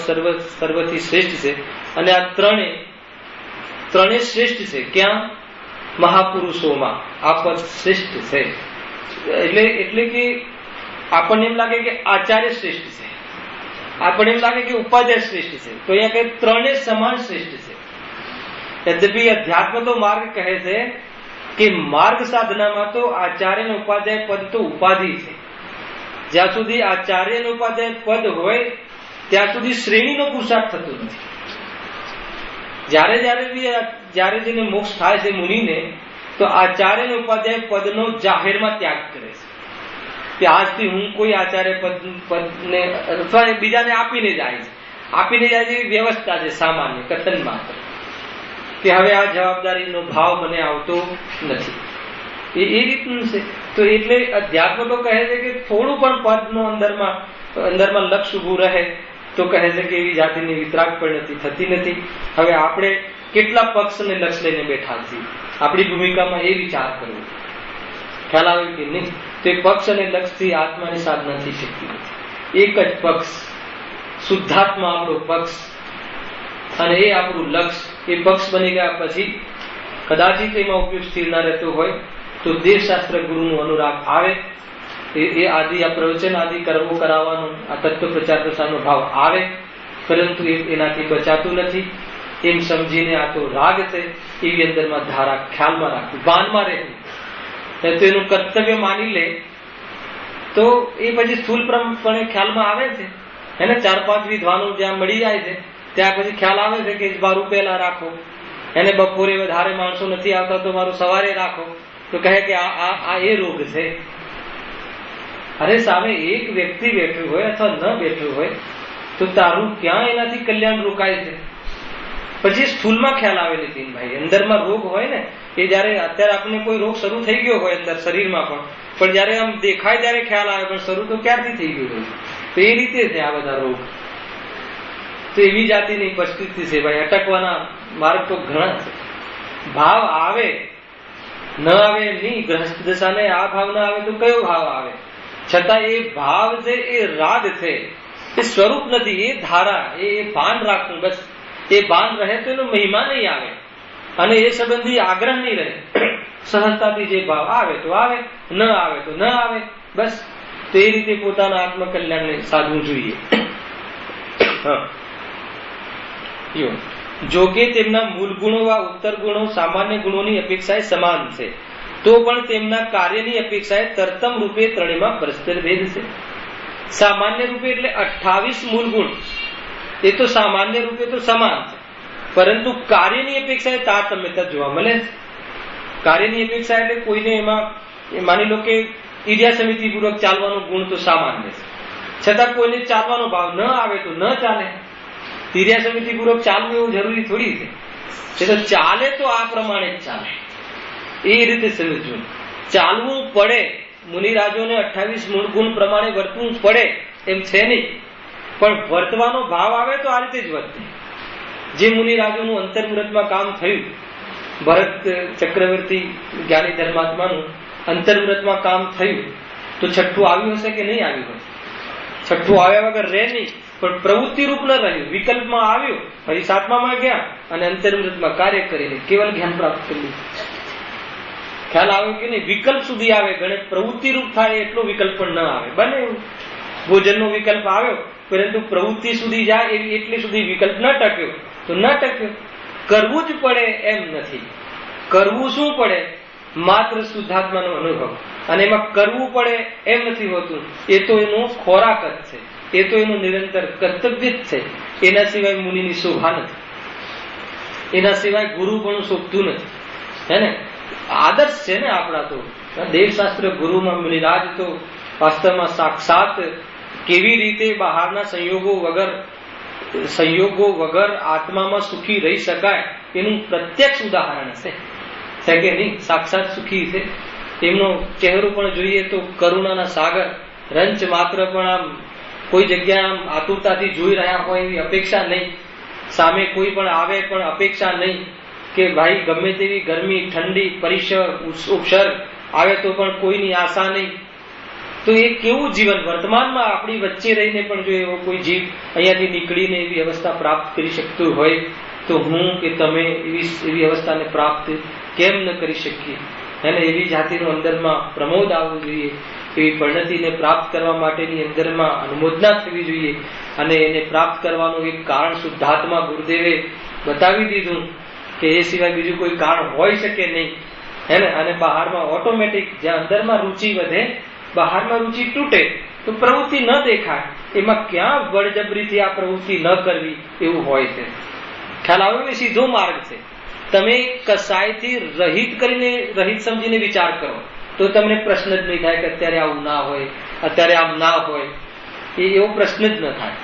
સર્વથી શ્રેષ્ઠ છે. અને આ ત્રણે શ્રેષ્ઠ છે. ક્યાં? મહાપુરુષોમાં આ પદ શ્રેષ્ઠ છે. એટલે કે આપણને એમ લાગે કે આચાર્ય શ્રેષ્ઠ છે, આપણને એમ લાગે કે ઉપાધ્યાય શ્રેષ્ઠ છે, તો અહીંયા કઈ 3 સમાન શ્રેષ્ઠ છે. યદ્યપિ અધ્યાત્મ તો માર્ગ કહે છે કે માર્ગ સાધનામાં તો આચાર્ય અને ઉપાધ્યાય પદ તો ઉપાધિ છે. જ્યાં સુધી આચાર્ય અને ઉપાધ્યાય પદ હોય ત્યાં સુધી શ્રેણીનો પુરુષાર્થ થતો નથી. જ્યારે જેને મોક્ષ થાય છે મુનિને, તો આચાર્ય અને ઉપાધ્યાય પદનો જાહેરમાં ત્યાગ કરે છે કે આજથી હું કોઈ આચાર્ય પદને અથવા બીજાને આપીને જાય એવી વ્યવસ્થા છે સામાન્ય કથન માત્ર, કે હવે આ જવાબદારીનો ભાવ મને આવતો નથી, એ રીતનું છે. તો એટલે અધ્યાત્મ તો કહે છે કે થોડું પણ પદનો અંદરમાં લક્ષ્ય ઉભું રહે તો કહે છે કે એવી જાતિની વિતરાગ પણ થતી નથી. હવે આપણે કેટલા પક્ષને લક્ષ લઈને બેઠા છીએ, આપણી ભૂમિકામાં એ વિચાર કરવો, ખ્યાલ આવે કે નહીં? તો એ પક્ષ અને લક્ષથી આત્માની સાધના થઈ શકતી નથી. એક જ પક્ષ, શુદ્ધાત્મા આપણો પક્ષ અને એ આપણું લક્ષ. એ પક્ષ બની ગયા પછી કદાચિત એમાં ઉપયોગ સ્થિર ના રહેતો હોય તો દેવશાસ્ત્ર ગુરુનું અનુરાગ આવે, એ આદિ આ પ્રવચન આદિ કરવો કરાવવાનો આ તત્વ પ્રચાર પ્રસારનો ભાવ આવે, પરંતુ એનાથી બચાતું નથી એમ સમજીને આ તો રાગ છે એવી અંદરમાં ધારા ખ્યાલમાં રાખવું, ભાનમાં રહેવું, તો એનું કર્તવ્ય માની લે તો એ પછી સ્થૂલપણે ખ્યાલમાં આવે છે. એને 4-5 વિદ્વાનો જ્યાં મળી જાય છે ત્યાં પછી ખ્યાલ આવે છે કે મારું પહેલા રાખો, એને બપોરે વધારે માણસો નથી આવતા તો મારું સવારે રાખો, તો કહે કે આ એ રોગ છે. અરે સામે એક વ્યક્તિ બેઠું હોય અથવા ન બેઠું હોય તો તારું ક્યાં એનાથી કલ્યાણ રોકાય છે? પછી સ્થૂલમાં ખ્યાલ આવે નીતિનભાઈ, અંદરમાં રોગ હોય ને એ જયારે અત્યારે આપણને કોઈ રોગ શરૂ થઈ ગયો હોય અંદર શરીરમાં પણ જયારે આમ દેખાય ત્યારે ખ્યાલ આવે પણ શરૂ તો ક્યારથી થઈ ગયું હોય. તો એ રીતે છે આ બધા રોગ. તો એવી જાતિની પરિસ્થિતિ છે ભાઈ, અટકવાના માર્ગ તો ઘણા છે. ભાવ આવે ન આવે નહીં, ગ્રહસ્થ દશાને આ ભાવ ના આવે તો કયો ભાવ આવે? છતાં એ ભાવ છે એ રાગ છે, એ સ્વરૂપ નથી, એ ધારા, એ ભાન રાખવું. બસ એ ભાન રહે તો એનો મહિમા નહીં આવે અને એ સંબંધી આગ્રહ નહીં રહે. સહજતાથી જે ભાવ આવે તો આવે, ન આવે તો ન આવે, બસ. તો એ રીતે પોતાના આત્મકલ્યાણને સાધવું જોઈએ. જો કે તેમના મૂળ ગુણો વા ઉત્તર ગુણો સામાન્ય ગુણોની અપેક્ષાએ સમાન છે, તો પણ તેમના કાર્યની અપેક્ષાએ તરતમ રૂપે ત્રણેયમાં પરસ્પર ભેદ છે. સામાન્ય રૂપે એટલે 28 મૂળ ગુણ એ તો સામાન્ય રૂપે તો સમાન છે, પરંતુ કાર્યની અપેક્ષાએ તારતમ્યતા જોવા મળે છે. કાર્યની અપેક્ષા એટલે કોઈને એમાં માની લો કે ઈર્યા સમિતિ પૂર્વક ચાલવાનો ગુણ તો સામાન્ય છે, છતાં કોઈને ચાલવાનો ભાવ ન આવે તો ન ચાલે. ઈર્યા સમિતિ પૂર્વક ચાલવું એવું જરૂરી થોડી છે, એ તો ચાલે તો આ પ્રમાણે જ ચાલે, એ રીતે સમજવું. ચાલવું પડે, મુનિરાજોને 28 મૂળ ગુણ પ્રમાણે વર્તવું પડે એમ છે નહીં, પણ વર્તવાનો ભાવ આવે તો આ રીતે જ વર્તે. જે મુનિરાજોનું અંતર્મુહૂર્તમાં કામ થયું, ભરત ચક્રવર્તી જ્ઞાની ધર્માત્માનું અંતર્મુહૂર્તમાં કામ થયું, તો છઠ્ઠું આવ્યું હશે કે નહીં આવ્યું હશે? છઠ્ઠું આવ્યા વગર રહે નહીં, પણ પ્રવૃત્તિ રૂપ ન રહ્યું, વિકલ્પમાં આવ્યું, પછી 7મામાં ગયા અને અંતર્મુહૂર્તમાં કાર્ય કરીને કેવલ જ્ઞાન પ્રાપ્ત કર્યું. ખ્યાલ આવ્યો કે નહીં? વિકલ્પ સુધી આવે, ગણિત પ્રવૃત્તિ રૂપ થાય એટલો વિકલ્પ પણ ન આવે. બને એવું ભોજનનો વિકલ્પ આવ્યો પરંતુ પ્રવૃત્તિ સુધી જાય એટલી સુધી વિકલ્પ ન ટક્યો તો ન ટક્યો. કરવું જ પડે એમ નથી. કરવું શું પડે? માત્ર શુદ્ધાત્માનો અનુભવ, અને એમાં કરવું પડે એમ નથી હોતું. એ તો એનો ખોરાક જ છે, એ તો એનું નિરંતર કર્તવ્ય જ છે. એના સિવાય મુનિની શોભા નથી, એના સિવાય ગુરુ પણ શોભતું નથી. હે ને? આદર્શ છે ને આપણા તો. દેવશાસ્ત્ર ગુરુમાં મુનિરાજ તો વાસ્તવમાં સાક્ષાત કેવી રીતે બહારના સંયોગો વગર આત્મામાં સુખી રહી શકાય એનું પ્રત્યક્ષ ઉદાહરણ છે કે નહીં? સાક્ષાત સુખી છે. એમનો ચહેરો પણ જોઈએ તો કરુણાના સાગર, રંચ માત્ર પણ આમ કોઈ જગ્યા આમ આતુરતાથી જોઈ રહ્યા હોય એવી અપેક્ષા નહીં, સામે કોઈ પણ આવે પણ અપેક્ષા નહીં કે ભાઈ ગમે તેવી ગરમી, ઠંડી, ઉપસર્ગ આવે તો પણ કોઈની આશા નહીં. તો એ કેવું જીવન વર્તમાનમાં આપણી વચ્ચે રહીને પણ જો એવો કોઈ જીવ અહીંયાથી નીકળીને એવી અવસ્થા પ્રાપ્ત કરી શકતું હોય તો હું કે તમે એવી અવસ્થાને પ્રાપ્ત કેમ ન કરી શકીએ? અને એવી જાતિનો અંદરમાં પ્રમોદ આવવો જોઈએ, એવી પરિણતિને પ્રાપ્ત કરવા માટેની અંદરમાં અનુમોદના થવી જોઈએ. અને એને પ્રાપ્ત કરવાનું એક કારણ શુદ્ધાત્મા ગુરુદેવે બતાવી દીધું કે એ સિવાય બીજું કોઈ કારણ હોઈ શકે નહીં. હે ને? અને બહારમાં ઓટોમેટિક જ્યાં અંદરમાં રુચિ વધે, બહારમાં રુચિ તૂટે તો પ્રવૃત્તિ ન દેખાય. એમાં ક્યાં બળજબરીથી આ પ્રવૃત્તિ ન કરવી એવું હોય છે. ખ્યાલ આવ્યો? એ સીધો માર્ગ છે. તમે કસાયથી રહિત કરીને, રહિત સમજીને વિચાર કરો તો તમને પ્રશ્ન જ નહીં થાય કે અત્યારે આવું ના હોય, અત્યારે આમ ના હોય. એવો પ્રશ્ન જ ન થાય.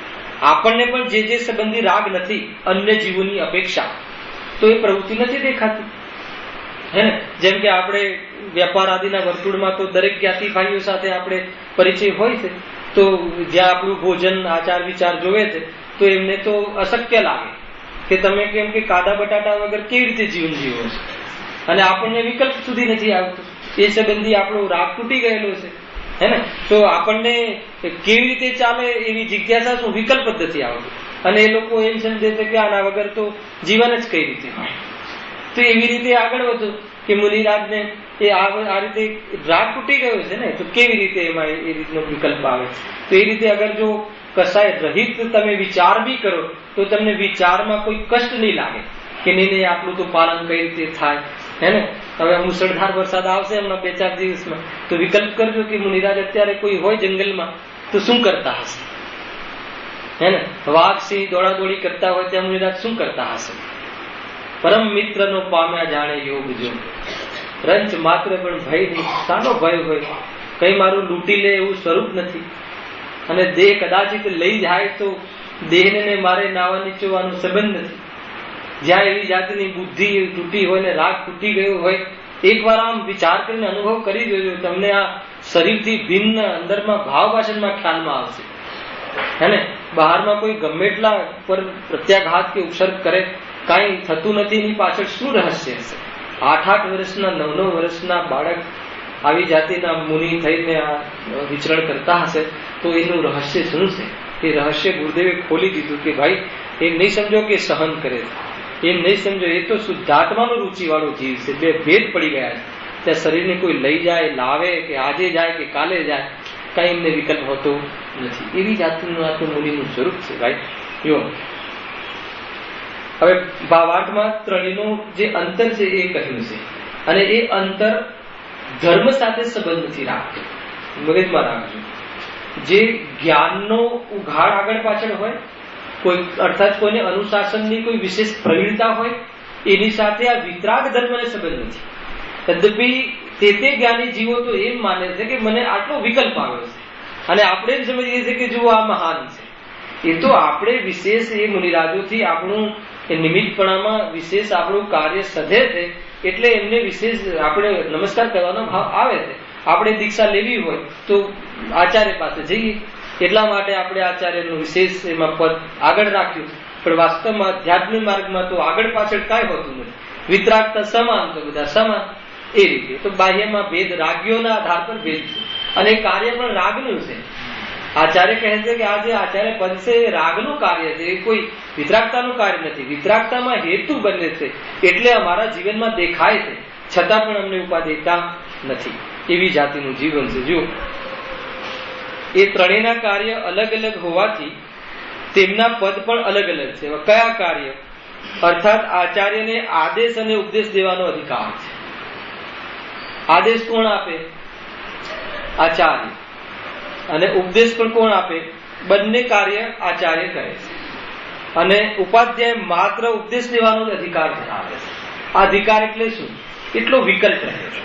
આપણને પણ જે સંબંધી રાગ નથી અન્ય જીવોની અપેક્ષા, તો એ પ્રવૃત્તિ નથી દેખાતી, હે ને? જેમ કે આપણે વેપાર આદિના વર્તુળમાં તો દરેક જ્ઞાતિ ભાઈઓ સાથે આપણે પરિચય હોય છે, તો જ્યાં આપણું ભોજન, આચાર વિચાર જોવે છે, તો એમને તો અશક્ય લાગે કે તમે કેમ કે કાદા બટાટા વગર કેવી રીતે જીવન જીવો છો, અને આપણને વિકલ્પ સુધી નથી આવતું. એ સંબંધી આપણો રાગ તૂટી ગયેલો છે, હે ને? તો આપણને કેવી રીતે ચાલે એવી જિજ્ઞાસા, શું વિકલ્પ જ નથી આવતું. અને એ લોકો એમ સમજે છે કે આના વગર તો જીવન જ કઈ રીતે હોય. તો એવી રીતે આગળ વધો કે મુનિરાજને એ આ રીતે રાગ તૂટી ગયો છે ને, તો કેવી રીતે એમાં એ રીતનો વિકલ્પ આવે? તો એ રીતે અગર જો કસાય રહિત તમે વિચાર બી કરો તો તમને વિચારમાં કોઈ કષ્ટ નહીં લાગે કે નહીં આપણું તો પાલન કઈ રીતે થાય, હે ને? હવે મુસળધાર વરસાદ આવશે હમણાં 2-4 દિવસમાં, તો વિકલ્પ કરજો કે મુનિરાજ અત્યારે કોઈ હોય જંગલમાં તો શું કરતા હશે, હે ને? વાઘ સિંહ દોડાદોડી કરતા હોય ત્યાં મુનિરાજ શું કરતા હશે? પરમ મિત્ર નો પામ્યા જાણે યોગ જો, રંચ માત્ર પણ ભય નહીં. શાનો ભય હોય? કઈ મારું લૂંટી લે એવું સ્વરૂપ નથી. અને દેહ કદાચિત લઈ જાય તો દેહને મારે નાવા નીચોવાનો સંબંધ નથી. જ્યાં એવી જાતની બુદ્ધિ તૂટી હોય ને રાગ તૂટી ગયો હોય, એકવાર આમ વિચાર કરીને અનુભવ કરી જોજો, તમને આ શરીરથી ભિન્ન અંદરમાં ભાવ ભાષણમાં ખ્યાલમાં આવશે, હે ને? બહારમાં કોઈ ગમે એટલા પર પ્રત્યાઘાત કે ઉપસર્ગ કરે, કાંઈ થતું નથી. એની પાછળ શું રહસ્ય હશે? 8-8 વર્ષના 9-9 વર્ષના બાળક આવી જાતિના મુનિ થઈને આ વિચરણ કરતા હશે, તો એનું રહસ્ય શું છે? એ રહસ્ય ગુરુદેવે ખોલી દીધું કે ભાઈ એમ નહીં સમજો કે સહન કરે છે, એમ નહીં સમજો એ તો શુદ્ધાત્માનો રૂચિવાળો જીવ છે. બે ભેદ પડી ગયા છે. ત્યાં શરીરને કોઈ લઈ જાય, લાવે, કે આજે જાય કે કાલે જાય, કાંઈ એમને વિકલ્પ હોતો નથી. એવી જાતનું આ તો મુનિનું સ્વરૂપ છે ભાઈ. જો હવે ભાવાર્થમાં ત્રણેયનું જે અંતર છે એ કહ્યું છે, અને એ અંતર ધર્મ સાથે સંબંધ નથી રાખતો. મગજમાં રાખજો. જે જ્ઞાનનો ઉઘાડ આગળ પાછળ હોય, કોઈ અર્થાત કોઈને અનુશાસનની કોઈ વિશેષ પ્રવીણતા હોય, એની સાથે આ વિતરાગ ધર્મને સંબંધ નથી. તદ્યપિ તે જ્ઞાની જીવો તો એમ માને છે કે મને આટલો વિકલ્પ આવ્યો છે, અને આપણે એમ સમજીએ છીએ કે જુઓ આ મહાન છે. એ તો આપણે વિશેષ એ મુનિરાજોથી આપણું નિમિત્તપણામાં વિશેષ આપણું કાર્ય સધે છે, એટલે એમને વિશેષ આપણે નમસ્કાર કરવાનો ભાવ આવે છે. આપણે દીક્ષા લેવી હોય તો આચાર્ય પાસે જઈએ, એટલા માટે આપણે આચાર્યનું વિશેષ એમાં પદ આગળ રાખ્યું. પણ વાસ્તવમાં આધ્યાત્મિક માર્ગમાં તો આગળ પાછળ કાંઈ હોતું નથી. વિતરાગતા સમાન તો બધા સમાન. એ રીતે તો બાહ્યમાં ભેદ રાગ્યોના આધાર પર ભેદ છે, અને કાર્ય પણ રાગનું છે. આચાર્ય કહે છે કે આ જે આચાર્ય પદ છે એ રાગનું કાર્ય છે, એ કોઈ વિતરાગતાનું કાર્ય નથી. વિતરાગતામાં હેતુ બને છે એટલે અમારા જીવનમાં દેખાય છે, છતાં પણ અમને ઉપાદેયતા નથી. એવી જાતિનું જીવન છે. જો એ ત્રણેયના કાર્ય અલગ અલગ હોવાથી તેમના પદ પણ અલગ અલગ છે. કયા કાર્ય? અર્થાત આચાર્યને આદેશ અને ઉપદેશ દેવાનો અધિકાર છે. આદેશ કોણ આપે? આચાર્ય. અને ઉપદેશ પણ કોણ આપે? બંને કાર્ય આચાર્ય કરે છે. અને ઉપાધ્યાય માત્ર ઉપદેશ દેવાનો અધિકાર ધરાવે છે. આ અધિકાર એટલે શું? એટલો વિકલ્પ રહે છે.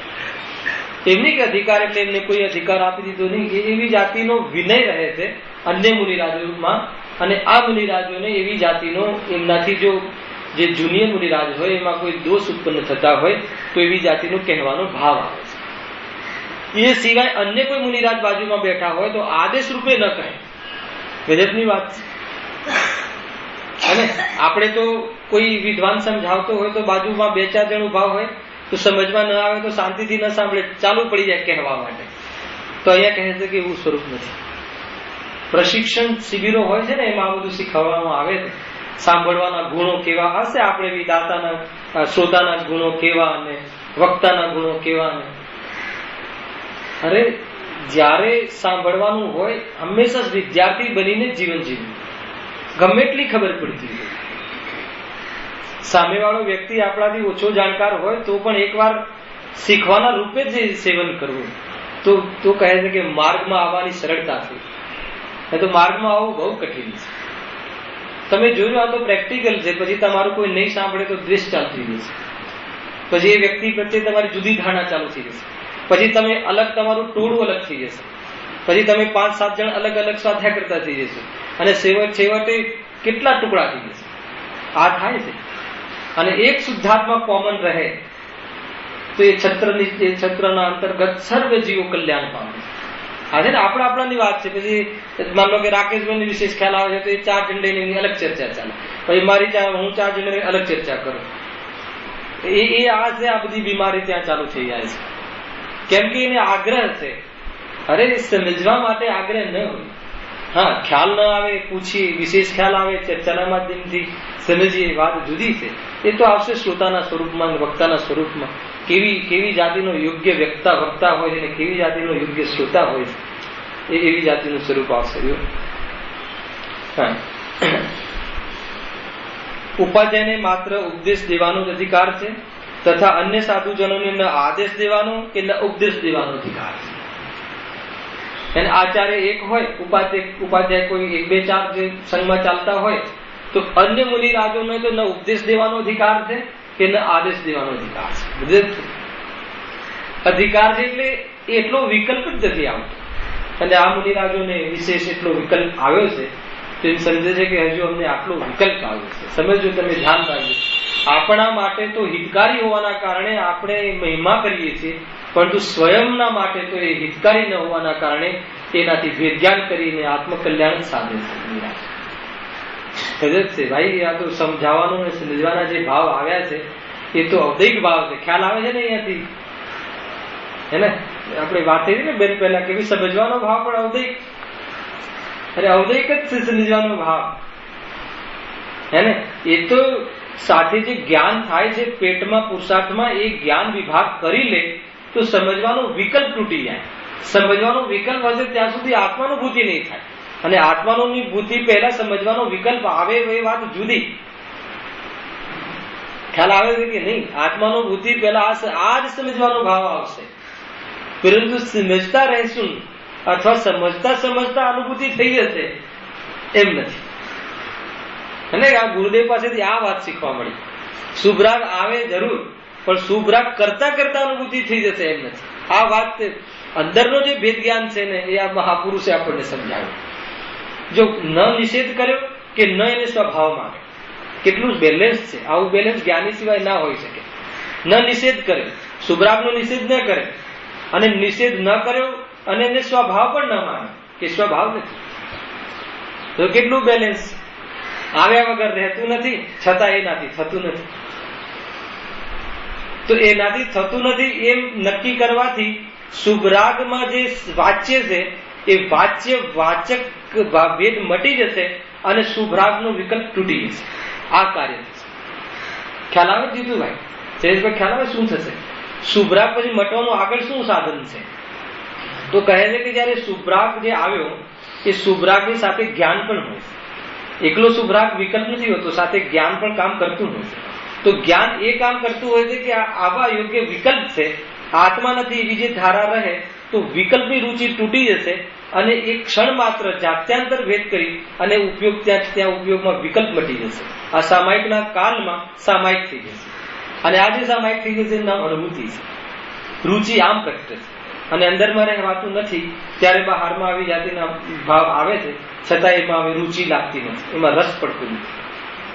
એમની કે અધિકાર એટલે એમને કોઈ અધિકાર આપી દીધો નહીં, કે એવી જાતિનો વિનય રહે છે અન્ય મુનિરાજોમાં. અને આ મુનિરાજોને એવી જાતિનો એમનાથી જો જે જુનિયર મુનિરાજ હોય એમાં કોઈ દોષ ઉત્પન્ન થતા હોય તો એવી જાતિનો કહેવાનો ભાવ આવે છે. એ સિવાય અન્ય કોઈ મુનિરાજ બાજુમાં બેઠા હોય તો આદેશ રૂપે ન કહે. ગજબની વાત છે. અને આપણે તો કોઈ વિદ્વાન સમજાવતો હોય તો બાજુમાં 2-4 જણ ઉભા હોય તો સમજમાં ન આવે તો શાંતિથી ન સાંભળે, ચાલુ પડી જાય કહેવા માટે. તો અહીંયા કહે છે કે એવું સ્વરૂપ નથી. પ્રશિક્ષણ શિબિરો હોય છે ને, એમાં આ બધું શીખવવામાં આવે છે. સાંભળવાના ગુણો કેવા હશે, આપણે વિદાતાના શ્રોતાના ગુણો કેવા અને વક્તાના ગુણો કેવા. અરે જ્યારે સાંભળવાનું હોય હંમેશા વિદ્યાર્થી બનીને જીવન જીવવું. ગમે એટલી ખબર પડતી હોય, સામેવાળો વ્યક્તિ આપણાથી ઓછો જાણકાર હોય તો પણ એકવાર શીખવાના રૂપે જ સેવન કરવું તો કહે છે કે માર્ગમાં આવવાની સરળતા થઈ. તો માર્ગમાં આવવું બહુ કઠિન છે. તમે જોજો, આ તો પ્રેક્ટિકલ છે. પછી તમારું કોઈ નહીં સાંભળે તો દ્વેષ ચાલુ થઈ જશે, પછી એ વ્યક્તિ પ્રત્યે તમારી જુદી ધારણા ચાલુ થઈ જશે, પછી તમે અલગ, તમારું ટોળું અલગ થઈ જશે, પછી તમે 5-7 જણ અલગ અલગ સ્વાધ્યાય કરતા થઈ જશે, અને છેવટે કેટલા ટુકડા થઈ જશે. આ થાય છે. અને એક શુદ્ધાત્મા કોમન રહે તો એ છત્રના અંતર્ગત સર્વ જીવો કલ્યાણ પામે. આ છે ને આપણાની વાત છે. પછી માન લો કે રાકેશભાઈ વિશેષ ખ્યાલ આવે છે તો એ 4 ઝંડેની અલગ ચર્ચા ચાલે, પછી હું 4 ઝંડેની અલગ ચર્ચા કરું. એ આ છે, આ બધી બીમારી ત્યાં ચાલુ થઈ જાય છે. કેમ કે એને આગ્રહ છે. અરે સમજવા માટે આગ્રહ ન હોય. હા, ખ્યાલ ન આવે, પૂછીએ, વિશેષ ખ્યાલ આવે, ચર્ચાના માધ્યમથી સમજીએ, વાત જુદી છે. એ તો આવશે શ્રોતાના સ્વરૂપમાં, વક્તાના સ્વરૂપમાં. કેવી જાતિનો યોગ્ય વક્તા હોય છે, કેવી જાતિનો યોગ્ય શ્રોતા હોય છે, એવી જાતિનું સ્વરૂપ આવશે. ઉપાધ્યાયને માત્ર ઉપદેશ દેવાનો જ અધિકાર છે, તથા અન્ય સાધુજનોને ન આદેશ દેવાનો કે ન ઉપદેશ દેવાનો અધિકાર છે. અને આચાર્ય એક હોય, ઉપાધ્યાય કોઈ 1-2-4 જે સંઘમાં ચાલતા હોય, તો અન્ય મુનિરાજોને તો ન ઉપદેશ દેવાનો અધિકાર છે કે ન આદેશ દેવાનો અધિકાર છે. અધિકાર છે એટલે એટલો વિકલ્પ જ નથી આવતો. અને આ મુનિરાજોને વિશેષ એટલો વિકલ્પ આવ્યો છે તો એમ સમજે છે કે હજુ અમને આટલો વિકલ્પ આવ્યો છે. સમજો, તમે ધ્યાન રાખજો. આપણા માટે તો હિતકારી હોવાના કારણે આપણે મહિમા કરીએ છીએ, પરંતુ સ્વયંના માટે તો એ હિતકારી ન હોવાના કારણે એનાથી ભેદજ્ઞાન કરીને આત્મકલ્યાણ જ સાધે છે. ભાઈ, આ તો સમજાવવાનો અને સમજવાના જે ભાવ આવ્યા છે એ તો અવદૈક ભાવ છે. ખ્યાલ આવે છે ને અહીંયાથી, હે ને? આપણે વાત થઈ ને બેન પહેલા કે સમજવાનો ભાવ પણ અવદૈક. અરે અવદૈક જ છે સમજવાનો ભાવ, હે ને? એ તો સાથે જે જ્ઞાન થાય છે પેટમાં, પુરુષાર્થમાં, એ જ્ઞાન વિભાગ કરી લે તો સમજવાનો વિકલ્પ તૂટી જાય. સમજવાનો વિકલ્પ હશે ત્યાં સુધી આત્માનુભૂતિ નહીં થાય. અને આત્માનુભૂતિ પહેલા સમજવાનો વિકલ્પ આવે એ વાત જુદી. ખ્યાલ આવે છે કે નહીં? આત્માનુભૂતિ પહેલા આ જ સમજવાનો ભાવ આવશે. પરંતુ સમજતા રહેશું અથવા સમજતા અનુભૂતિ થઈ જશે એમ નથી. અને આ ગુરુદેવ પાસેથી આ વાત શીખવા મળી. શુભરાગ આવે જરૂર, પણ શુભરાગ કરતા અનુભૂતિ થઈ જશે એમ નથી. આ વાત અંદરનો જે ભેદ જ્ઞાન છે ને એ આ મહાપુરુષે આપણને સમજાવ્યું. જો ન નિષેધ કર્યો કે ન એને સ્વભાવમાં આવે, કેટલું બેલેન્સ છે. આવું બેલેન્સ જ્ઞાની સિવાય ના હોઈ શકે. ન નિષેધ કર્યો, શુભરાગનો નિષેધ ન કરે, અને નિષેધ ન કર્યો અને એને સ્વભાવ પણ ન માને કે સ્વભાવ નથી, તો કેટલું બેલેન્સ. આવ્યા વગર રહેતું નથી, છતાં એનાથી થતું નથી. તો એનાથી થતું નથી એમ નક્કી કરવાથી શુભરાગમાં જે વાચ્ય છે એ વાચ્ય વાચક ભેદ મટી જશે અને શુભરાગનો વિકલ્પ તૂટી જશે. આ કાર્ય થશે. ખ્યાલ આવે જીતુભાઈ? જયેશભાઈ, ખ્યાલ આવે શું થશે? શુભરાગ પછી મટવાનું આગળ શું સાધન છે? તો કહે છે કે જયારે શુભરાગ જે આવ્યો એ શુભરાગની સાથે જ્ઞાન પણ હોય છે. એકલો શુભરાગ વિકલ્પ નથી હોતો, સાથે જ્ઞાન પણ કામ કરતું હોય છે. તો જ્ઞાન એ કામ કરતું હોય છે કે આવા યોગ્ય વિકલ્પ છે, આત્મા નથી એવી જે ધારા રહે તો વિકલ્પની રુચિ તૂટી જશે અને એક ક્ષણ માત્ર જાત્યાંતર ભેદ કરી અને ઉપયોગ ત્યાં ઉપયોગમાં વિકલ્પ મટી જશે. આ સામાયિકના કાલમાં સામાયિક થઈ જશે. અને આજે સામાયિક થઈ જશે નામ અનુભૂતિ છે. રુચિ આમ પ્રગટે છે અને અંદરમાં રહેવાતું નથી, ત્યારે બહારમાં આવી જાતિના ભાવ આવે છે, છતાં એમાં હવે રુચિ લાગતી નથી, એમાં રસ પડતું નથી.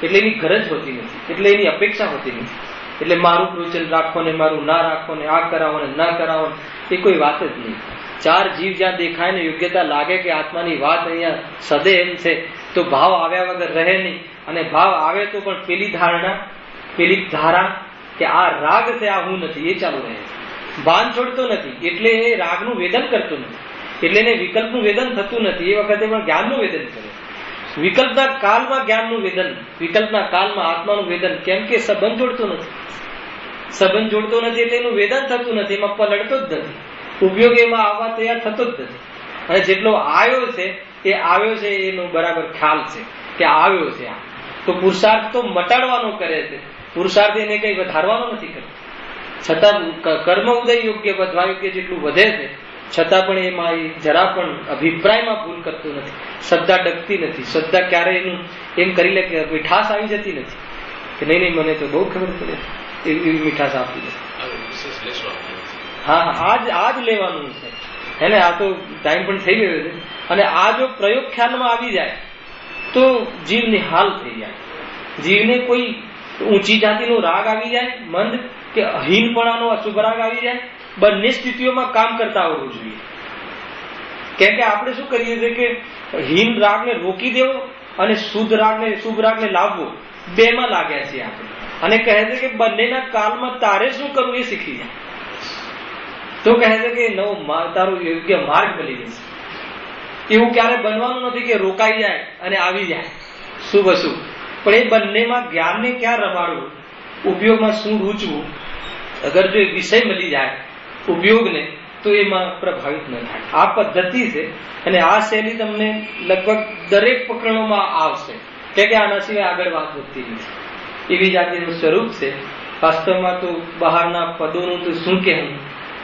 એટલે એની ગરજ હોતી નથી, એટલે એની અપેક્ષા હોતી નથી. એટલે મારું પ્રવચન રાખો ને મારું ના રાખો ને આ કરાવો ને ના કરાવો એ કોઈ વાત જ નહીં. 4 જીવ જ્યાં દેખાય ને યોગ્યતા લાગે કે આત્માની વાત અહીંયા સદે એમ છે તો ભાવ આવ્યા વગર રહે નહીં. અને ભાવ આવે તો પણ પેલી ધારા કે આ રાગ છે, આ હું નથી, એ ચાલુ રહે છે. ભાન છોડતો નથી, એટલે એ રાગનું વેદન કરતું નથી, એટલે એને વિકલ્પનું વેદન થતું નથી. એ વખતે પણ જ્ઞાનનું વેદન કરે. વિકલ્પના કાળમાં જ્ઞાનનું વેદન, વિકલ્પના કાળમાં આત્માનું વેદન. કેમ કે સંબંધ જોડતો નથી. સંબંધ જોડતો નથી એટલે એનું વેદન થતું નથી, એમાં પલળતો જ નથી, ઉપયોગ એમાં આવવા તૈયાર થતો જ નથી. અને જેટલો આવ્યો છે એ આવ્યો છે એનો બરાબર ખ્યાલ છે કે આવ્યો છે. આ તો પુરુષાર્થ તો મટાડવાનો કરે છે, પુરુષાર્થ એને કઈ વધારવાનો નથી કરતો. છતાં કર્મ ઉદય યોગ્ય વધવા યોગ્ય જેટલું વધે છે છતાં પણ એમાં જરા પણ અભિપ્રાયમાં ભૂલ કરતો નથી, શ્રદ્ધા ડગતી નથી, શ્રદ્ધા ક્યારે એનું એમ કરી લે કે મીઠાશ આવી જતી નથી કે નહીં નહીં મને તો બહુ ખબર પડે એવી મીઠાશ આપી દે. હા આ જ લેવાનું છે હે ને. આ તો ટાઈમ પણ થઈ ગયો છે અને આ જો પ્રયોગ ખ્યાલમાં આવી જાય તો જીવ નિહાલ થઈ જાય. જીવને કોઈ ઊંચી જાતિનો રાગ આવી જાય મંદ કે હીનપણાનો અશુભ રાગ આવી જાય, બંને સ્થિતિઓમાં કામ કરતા આવડવું જોઈએ. કેમ કે આપણે શું કરીએ છીએ કે હીન રાગને રોકી દેવો અને શુદ્ધ રાગને શુભ રાગને લાવવો, બેમાં લાગ્યા છીએ આપણે અને કહે છે કે બંનેના કાલમાં તારે શું કરવું એ શીખી જાય. તો કહે છે કે નવો તારો યોગ્ય માર્ગ મળી જશે. એવું ક્યારે બનવાનું નથી કે રોકાઈ જાય અને આવી જાય શુભ અશુભ, પણ એ બંનેમાં જ્ઞાનને ક્યાં રમાડવું, ઉપયોગમાં શું રૂચવું. અગર જો વિષય મળી જાય ઉપયોગને તો એમાં પ્રભાવિત ન થાય. આ પદ્ધતિ છે અને આ શૈલી તમને લગભગ દરેક પ્રકરણોમાં આવશે કે આના સિવાય આગળ વાત વધતી નથી. એવી જાતિનું સ્વરૂપ છે. વાસ્તવમાં તો બહારના પદોનું તો શું કહેવું,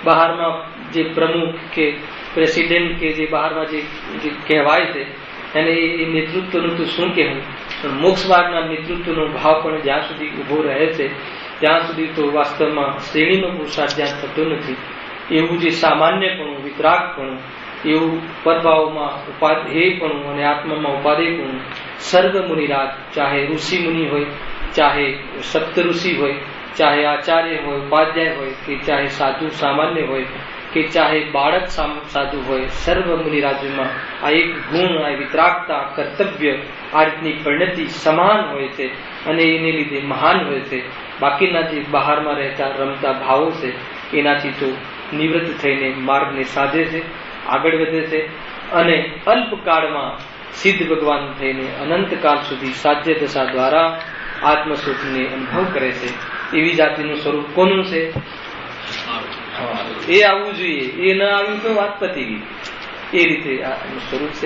બહારમાં જે પ્રમુખ કે પ્રેસિડેન્ટ કે જે બહારમાં જે કહેવાય છે અને એ નેતૃત્વનું તો શું કહેવું, પણ મોક્ષ માર્ગના નેતૃત્વનો ભાવ પણ જ્યાં સુધી ઉભો રહે છે ત્યાં સુધી તો વાસ્તવમાં શ્રેણીનો પુરુષાર્થ જ્યાં થતો નથી. એવું જે સામાન્યપણું, વિતરાગપણું, એવું પરભાવમાં ઉપાધેયપણું અને આત્મામાં ઉપાધેયપણું સર્વ મુનિરાજ, ચાહે ઋષિ મુનિ હોય, ચાહે સપ્ત ઋષિ હોય, ચાહે આચાર્ય હોય, ઉપાધ્યાય હોય, કે ચાહે સાધુ સામાન્ય હોય, કે ચાહે બાળક સાધુ હોય, સર્વ મુનિરાજોમાં આ એક ગુણ, આ વિતરાગતા, કર્તવ્ય, આ રીતની પરિણતિ સમાન હોય છે અને એને લીધે મહાન હોય છે. બાકીના જે બહારમાં રહેતા રમતા ભાવો છે એનાથી તો નિવૃત્ત થઈને માર્ગને સાધે છે, આગળ વધે છે અને અલ્પકાળમાં સિદ્ધ ભગવાન થઈને અનંતકાળ સુધી સાધ્ય દશા દ્વારા આત્મસુખને અનુભવ કરે છે. એવી જાતિનું સ્વરૂપ કોનું છે? એ આવવું જોઈએ. એ ન આવ્યું તો વાત પતી ગઈ. એ રીતે આ સ્વરૂપ છે.